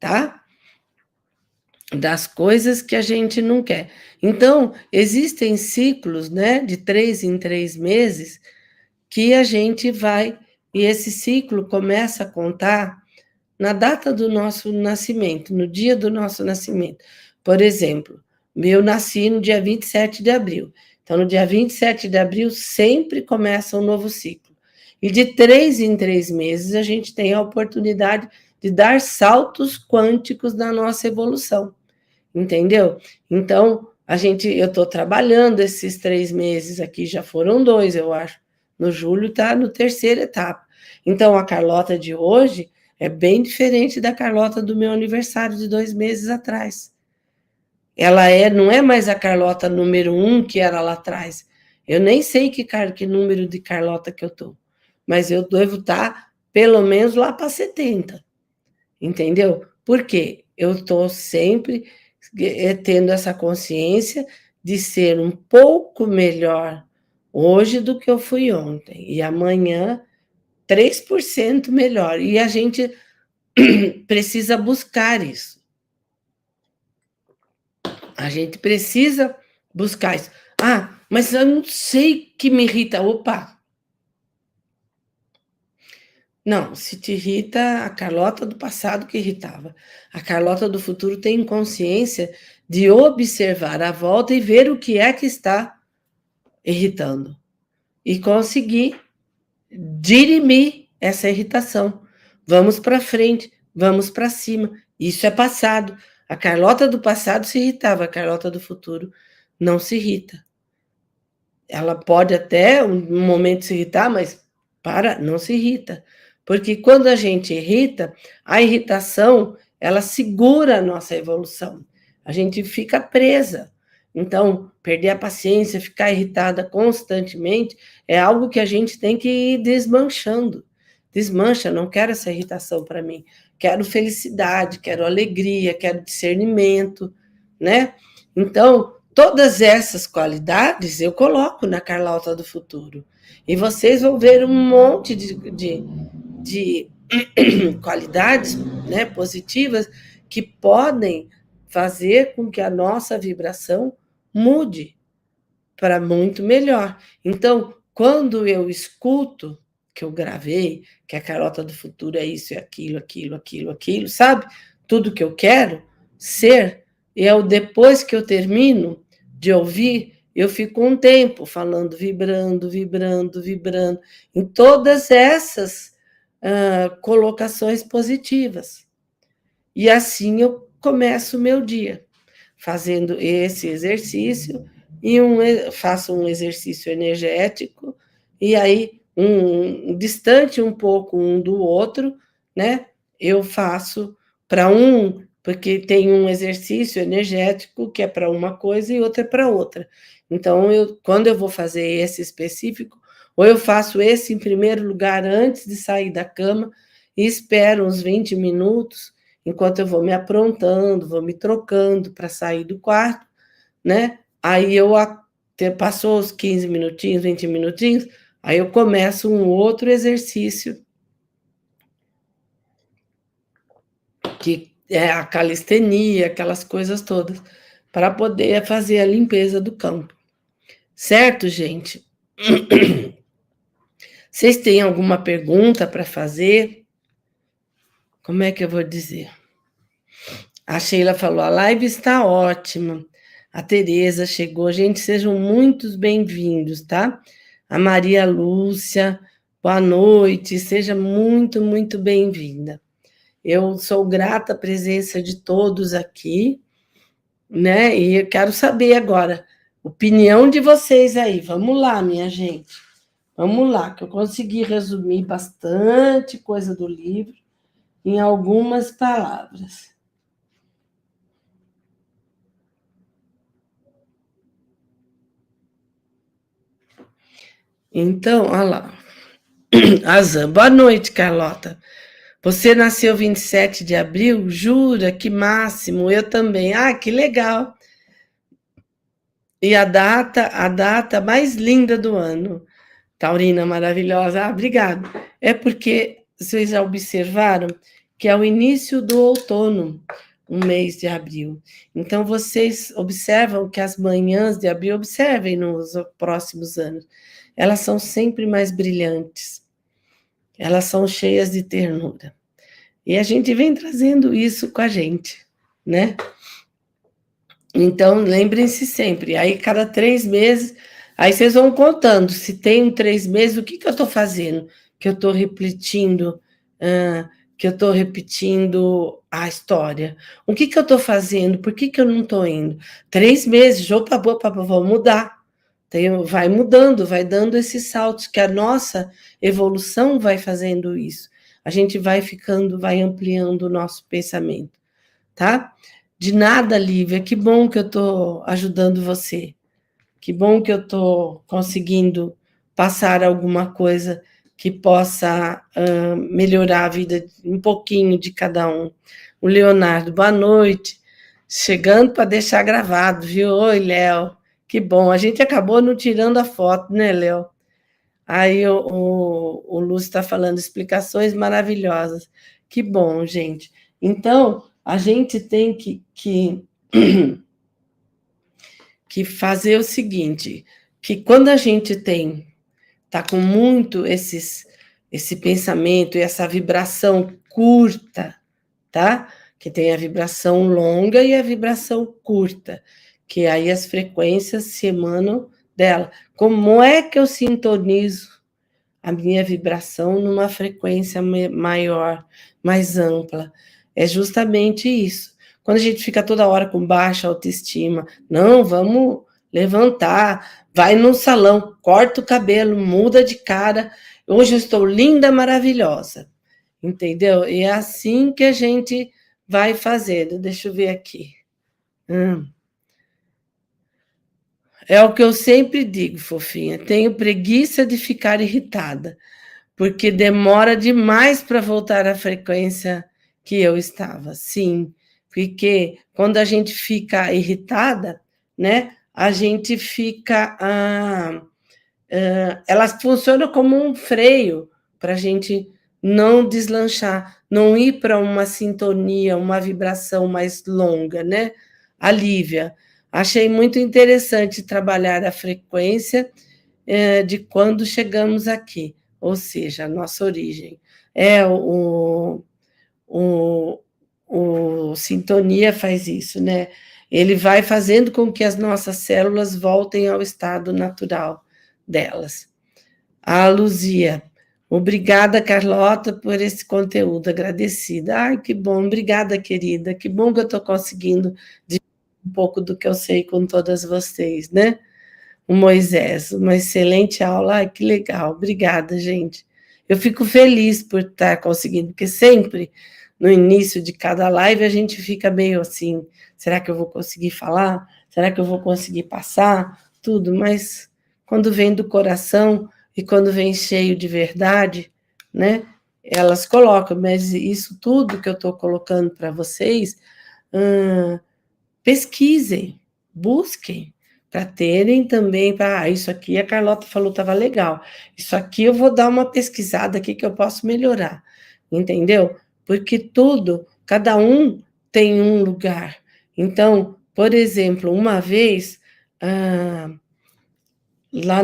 tá? Das coisas que a gente não quer. Então, existem ciclos, né, de 3 em 3 meses, que a gente vai, e esse ciclo começa a contar na data do nosso nascimento, no dia do nosso nascimento. Por exemplo, eu nasci no dia 27 de abril. Então, no dia 27 de abril, sempre começa um novo ciclo. E de 3 em 3 meses, a gente tem a oportunidade de dar saltos quânticos na nossa evolução. Entendeu? Então, eu estou trabalhando esses 3 meses aqui, já foram 2, eu acho. No julho está no terceira etapa. Então, a Carlota de hoje é bem diferente da Carlota do meu aniversário de 2 meses atrás. Ela não é mais a Carlota número 1 que era lá atrás. Eu nem sei que número de Carlota que eu estou, mas eu devo estar pelo menos lá para 70. Entendeu? Por quê? Eu estou sempre tendo essa consciência de ser um pouco melhor hoje do que eu fui ontem. E amanhã, 3% melhor. E a gente precisa buscar isso. A gente precisa buscar isso. Mas eu não sei que me irrita. Opa! Não, se te irrita a Carlota do passado que irritava. A Carlota do futuro tem consciência de observar a volta e ver o que é que está irritando. E conseguir dirimir essa irritação. Vamos para frente, vamos para cima. Isso é passado. A Carlota do passado se irritava, a Carlota do futuro não se irrita. Ela pode até um momento se irritar, mas não se irrita. Porque quando a gente irrita, a irritação, ela segura a nossa evolução. A gente fica presa. Então, perder a paciência, ficar irritada constantemente, é algo que a gente tem que ir desmanchando. Desmancha, não quero essa irritação para mim. Quero felicidade, quero alegria, quero discernimento, né? Então, todas essas qualidades eu coloco na Carlota do futuro. E vocês vão ver um monte de qualidades, né, positivas que podem fazer com que a nossa vibração mude para muito melhor. Então, quando eu escuto que eu gravei, que a Carlota do futuro é isso, é aquilo, sabe? Tudo que eu quero ser, depois que eu termino de ouvir, eu fico um tempo falando, vibrando, em todas essas colocações positivas. E assim eu começo o meu dia, fazendo esse exercício, e faço um exercício energético, e aí, distante um pouco um do outro, né? Eu faço para um porque tem um exercício energético que é para uma coisa e outra é para outra. Então, quando eu vou fazer esse específico, ou eu faço esse em primeiro lugar antes de sair da cama e espero uns 20 minutos, enquanto eu vou me aprontando, vou me trocando para sair do quarto, né? Aí passou os 15 minutinhos, 20 minutinhos, aí eu começo um outro exercício, que é a calistenia, aquelas coisas todas, para poder fazer a limpeza do campo. Certo, gente? Vocês têm alguma pergunta para fazer? Como é que eu vou dizer? A Sheila falou, a live está ótima. A Tereza chegou. Gente, sejam muito bem-vindos, tá? A Maria Lúcia, boa noite. Seja muito, muito bem-vinda. Eu sou grata à presença de todos aqui, né? E eu quero saber agora, opinião de vocês aí. Vamos lá, minha gente. Vamos lá, que eu consegui resumir bastante coisa do livro em algumas palavras. Então, olha lá. Azam, boa noite, Carlota. Você nasceu 27 de abril? Jura? Que máximo. Eu também. Ah, que legal. E a data mais linda do ano. Taurina maravilhosa. Ah, obrigado. É porque vocês já observaram que é o início do outono, o mês de abril. Então, vocês observam que as manhãs de abril, observem nos próximos anos, elas são sempre mais brilhantes. Elas são cheias de ternura. E a gente vem trazendo isso com a gente, né? Então, lembrem-se sempre, aí cada 3 meses, aí vocês vão contando, se tem 3 meses, o que eu estou fazendo? Que eu estou repetindo, a história. O que eu estou fazendo? Por que eu não estou indo? 3 meses, opa, vou mudar. Vai mudando, vai dando esses saltos, que a nossa evolução vai fazendo isso. A gente vai ampliando o nosso pensamento, tá? De nada, Lívia, que bom que eu estou ajudando você. Que bom que eu estou conseguindo passar alguma coisa que possa melhorar a vida um pouquinho de cada um. O Leonardo, boa noite. Chegando para deixar gravado, viu? Oi, Léo. Que bom. A gente acabou não tirando a foto, né, Léo? Aí o Lúcio está falando explicações maravilhosas. Que bom, gente. Então, a gente tem que fazer o seguinte, que quando a gente está com muito esse pensamento e essa vibração curta, tá? Que tem a vibração longa e a vibração curta, que aí as frequências se emanam dela. Como é que eu sintonizo a minha vibração numa frequência maior, mais ampla? É justamente isso. Quando a gente fica toda hora com baixa autoestima, não, vamos levantar, vai no salão, corta o cabelo, muda de cara, hoje eu estou linda, maravilhosa, entendeu? E é assim que a gente vai fazendo. Deixa eu ver aqui. É o que eu sempre digo, fofinha, tenho preguiça de ficar irritada, porque demora demais para voltar à frequência que eu estava. Sim, porque quando a gente fica irritada, né, a gente fica... elas funcionam como um freio para a gente não deslanchar, não ir para uma sintonia, uma vibração mais longa, né? A Lívia, achei muito interessante trabalhar a frequência de quando chegamos aqui, ou seja, a nossa origem. O Sintonia faz isso, né? Ele vai fazendo com que as nossas células voltem ao estado natural delas. A Luzia, obrigada, Carlota, por esse conteúdo, agradecida. Ai, que bom, obrigada, querida, que bom que eu estou conseguindo dividir um pouco do que eu sei com todas vocês, né? O Moisés, uma excelente aula, ai, que legal, obrigada, gente. Eu fico feliz por estar conseguindo, porque sempre no início de cada live a gente fica meio assim, será que eu vou conseguir falar? Será que eu vou conseguir passar? Tudo, mas quando vem do coração e quando vem cheio de verdade, né? Elas colocam, mas isso tudo que eu estou colocando para vocês, pesquisem, busquem, para terem também, isso aqui a Carlota falou estava legal, isso aqui eu vou dar uma pesquisada aqui que eu posso melhorar, entendeu? Porque tudo, cada um tem um lugar. Então, por exemplo, uma vez, lá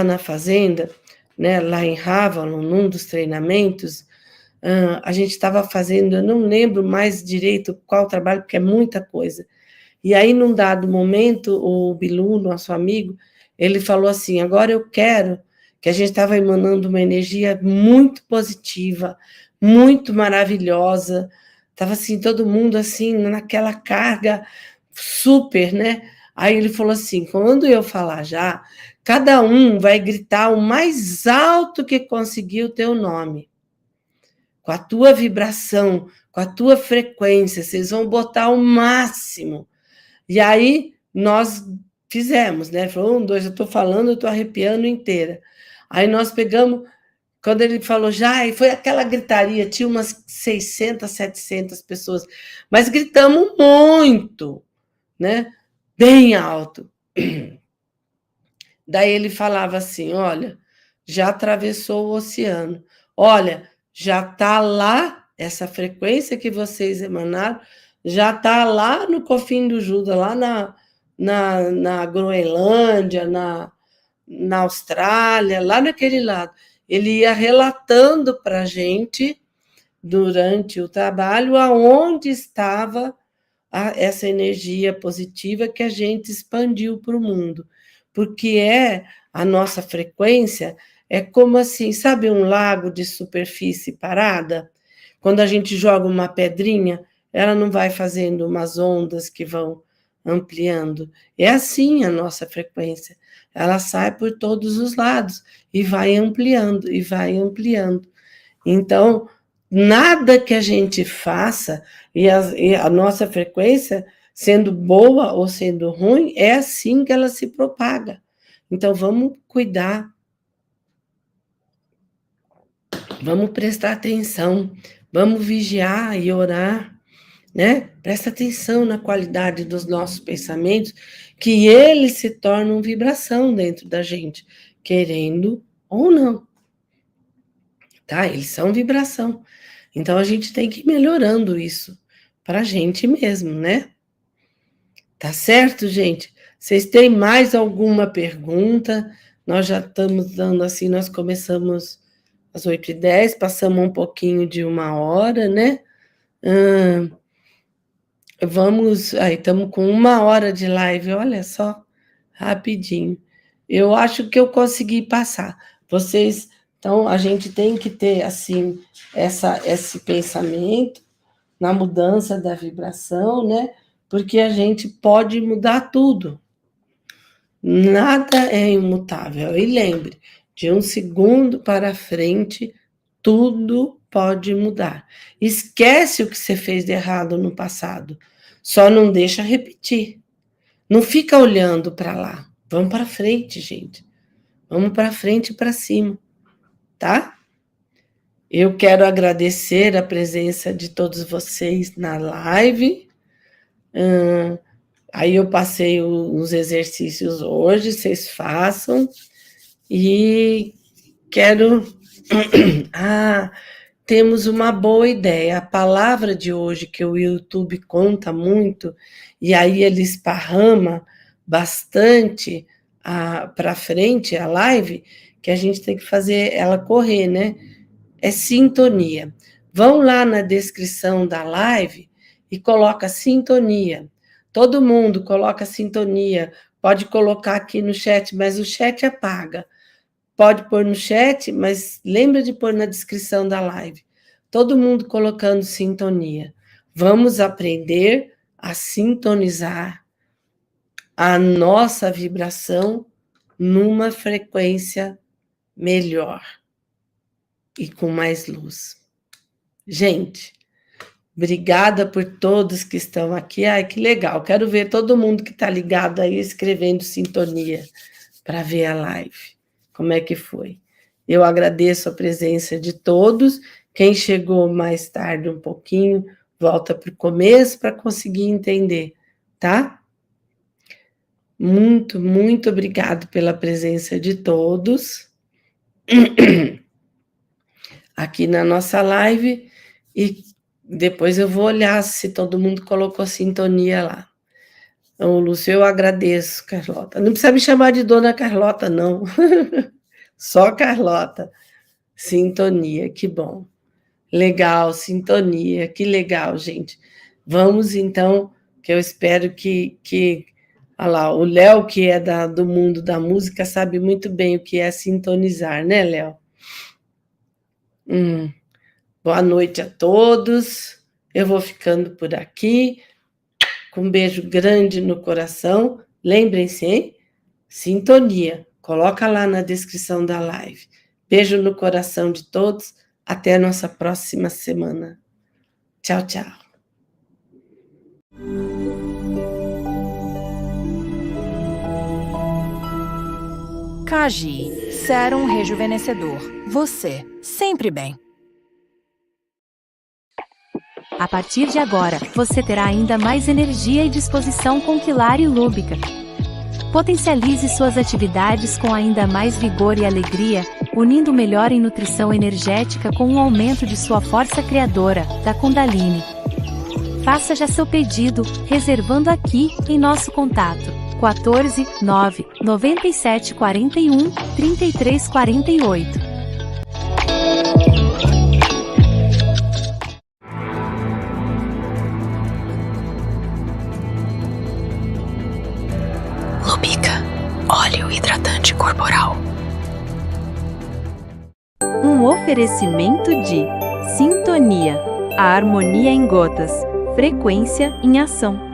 na fazenda, né, lá em Ravalon, num dos treinamentos, a gente estava fazendo, eu não lembro mais direito qual trabalho, porque é muita coisa. E aí, num dado momento, o Bilu, nosso amigo, ele falou assim, agora eu quero, que a gente estava emanando uma energia muito positiva, muito maravilhosa, estava assim, todo mundo assim, naquela carga super, né? Aí ele falou assim, quando eu falar já, cada um vai gritar o mais alto que conseguir o teu nome. Com a tua vibração, com a tua frequência, vocês vão botar o máximo. E aí nós fizemos, né? Falou, 1, 2, eu estou falando, eu estou arrepiando inteira. Aí nós pegamos, quando ele falou já, e foi aquela gritaria, tinha umas 600, 700 pessoas, mas gritamos muito, né? Bem alto. Daí ele falava assim, olha, já atravessou o oceano, olha, já está lá, essa frequência que vocês emanaram, já está lá no Cofim do Judas, lá na Groenlândia, na Austrália, lá naquele lado. Ele ia relatando para a gente, durante o trabalho, aonde estava essa energia positiva que a gente expandiu para o mundo. Porque a nossa frequência é como assim, sabe um lago de superfície parada? Quando a gente joga uma pedrinha, ela não vai fazendo umas ondas que vão ampliando. É assim a nossa frequência. Ela sai por todos os lados e vai ampliando, e vai ampliando. Então, nada que a gente faça, e a nossa frequência, sendo boa ou sendo ruim, é assim que ela se propaga. Então, vamos cuidar, vamos prestar atenção, vamos vigiar e orar, né? Presta atenção na qualidade dos nossos pensamentos, que eles se tornam vibração dentro da gente, querendo ou não. Tá? Eles são vibração. Então, a gente tem que ir melhorando isso para a gente mesmo, né? Tá certo, gente? Vocês têm mais alguma pergunta? Nós já estamos dando assim, nós começamos às 8h10, passamos um pouquinho de 1 hora, né? Vamos, aí estamos com 1 hora de live, olha só, rapidinho. Eu acho que eu consegui passar. Vocês, então, a gente tem que ter, assim, esse pensamento na mudança da vibração, né? Porque a gente pode mudar tudo. Nada é imutável. E lembre, de 1 segundo para frente, tudo pode mudar. Esquece o que você fez de errado no passado. Só não deixa repetir. Não fica olhando para lá. Vamos para frente, gente. Vamos para frente e para cima, tá? Eu quero agradecer a presença de todos vocês na live. Aí eu passei os exercícios hoje, vocês façam. E quero... temos uma boa ideia. A palavra de hoje, que o YouTube conta muito, e aí ele esparrama bastante para frente a live, que a gente tem que fazer ela correr, né? É sintonia. Vão lá na descrição da live e coloca sintonia. Todo mundo coloca sintonia. Pode colocar aqui no chat, mas o chat apaga. Pode pôr no chat, mas lembra de pôr na descrição da live. Todo mundo colocando sintonia. Vamos aprender a sintonizar a nossa vibração numa frequência melhor e com mais luz. Gente, Obrigada por todos que estão aqui. Ai, que legal. Quero ver todo mundo que está ligado aí escrevendo sintonia para ver a live. Como é que foi? Eu agradeço a presença de todos. Quem chegou mais tarde um pouquinho, volta para o começo para conseguir entender, tá? Muito, muito obrigado pela presença de todos aqui na nossa live e depois eu vou olhar se todo mundo colocou sintonia lá. Então, Lúcio, eu agradeço, Carlota. Não precisa me chamar de Dona Carlota, não. Só Carlota. Sintonia, que bom. Legal, sintonia, que legal, gente. Vamos, então, que eu espero que olha lá, o Léo, que é do mundo da música, sabe muito bem o que é sintonizar, né, Léo? Boa noite a todos. Eu vou ficando por aqui. Com um beijo grande no coração. Lembrem-se, hein? Sintonia. Coloca lá na descrição da live. Beijo no coração de todos. Até a nossa próxima semana. Tchau, tchau. Cagi, Sérum Rejuvenescedor. Você, sempre bem. A partir de agora, você terá ainda mais energia e disposição com Quilari Lúbica. Potencialize suas atividades com ainda mais vigor e alegria, unindo o melhor em nutrição energética com um aumento de sua força criadora, da Kundalini. Faça já seu pedido, reservando aqui, em nosso contato, 14 9 97 41 33 48. Lubica, óleo hidratante corporal. Um oferecimento de Sintonia, a harmonia em gotas, frequência em ação.